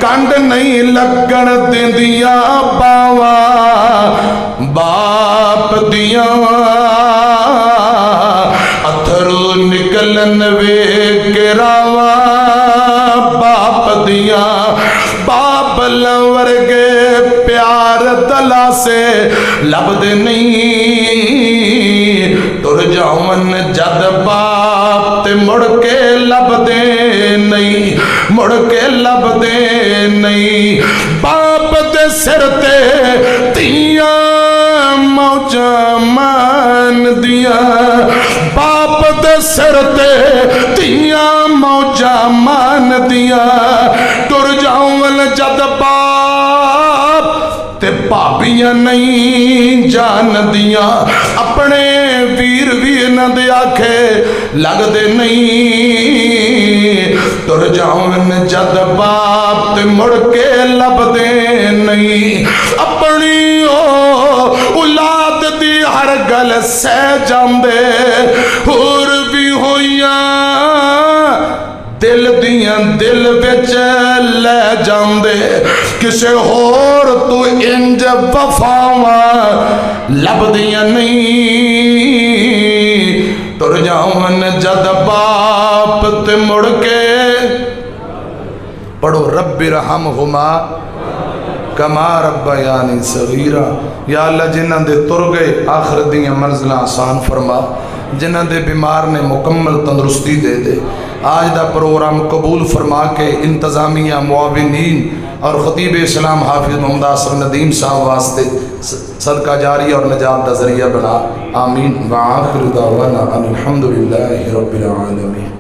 کنڈ نہیں لگن دیندیاں باواں باپ دیاں اتھرو نکلن وے کے راواں باپ دیاں. بابل ورگے پیار دلا سے لب دے نہیں تر جاون جد باپ تے مڑ کے لب دے نہیں مڑ کے لب دے نہیں. باپ دے سر تے تیاں موجاں مان دیاں باپ دے سر تے تیاں موجاں مان دیاں. تر جاون جد باپ تے پاپیاں نہیں جان دیاں. اپنے ویر بھی نہ دے آکھے لگ دے نہیں تر جاون جد باپ تے مڑ کے لب دے نہیں. سہ جاندے ہور بھی ہویاں دل دیاں دل وچ لے جاندے کسے ہور تو انج وفاواں لبدیاں نہیں تر جاون جد باپ تے مڑ کے پڑھو رب رحمہما کما ربیانی صغیرا یا اللہ جنہاں دے تر گئے آخر دیاں منزلہ آسان فرما جنہاں دے بیمار نے مکمل تندرستی دے دے آج دا پروگرام قبول فرما کے انتظامیہ معاونین اور خطیب اسلام حافظ محمد آصف ندیم صاحب واسطے صدقہ جاری اور نجات دا ذریعہ بنا آمین وآخر دعوانا الحمدللہ رب العالمین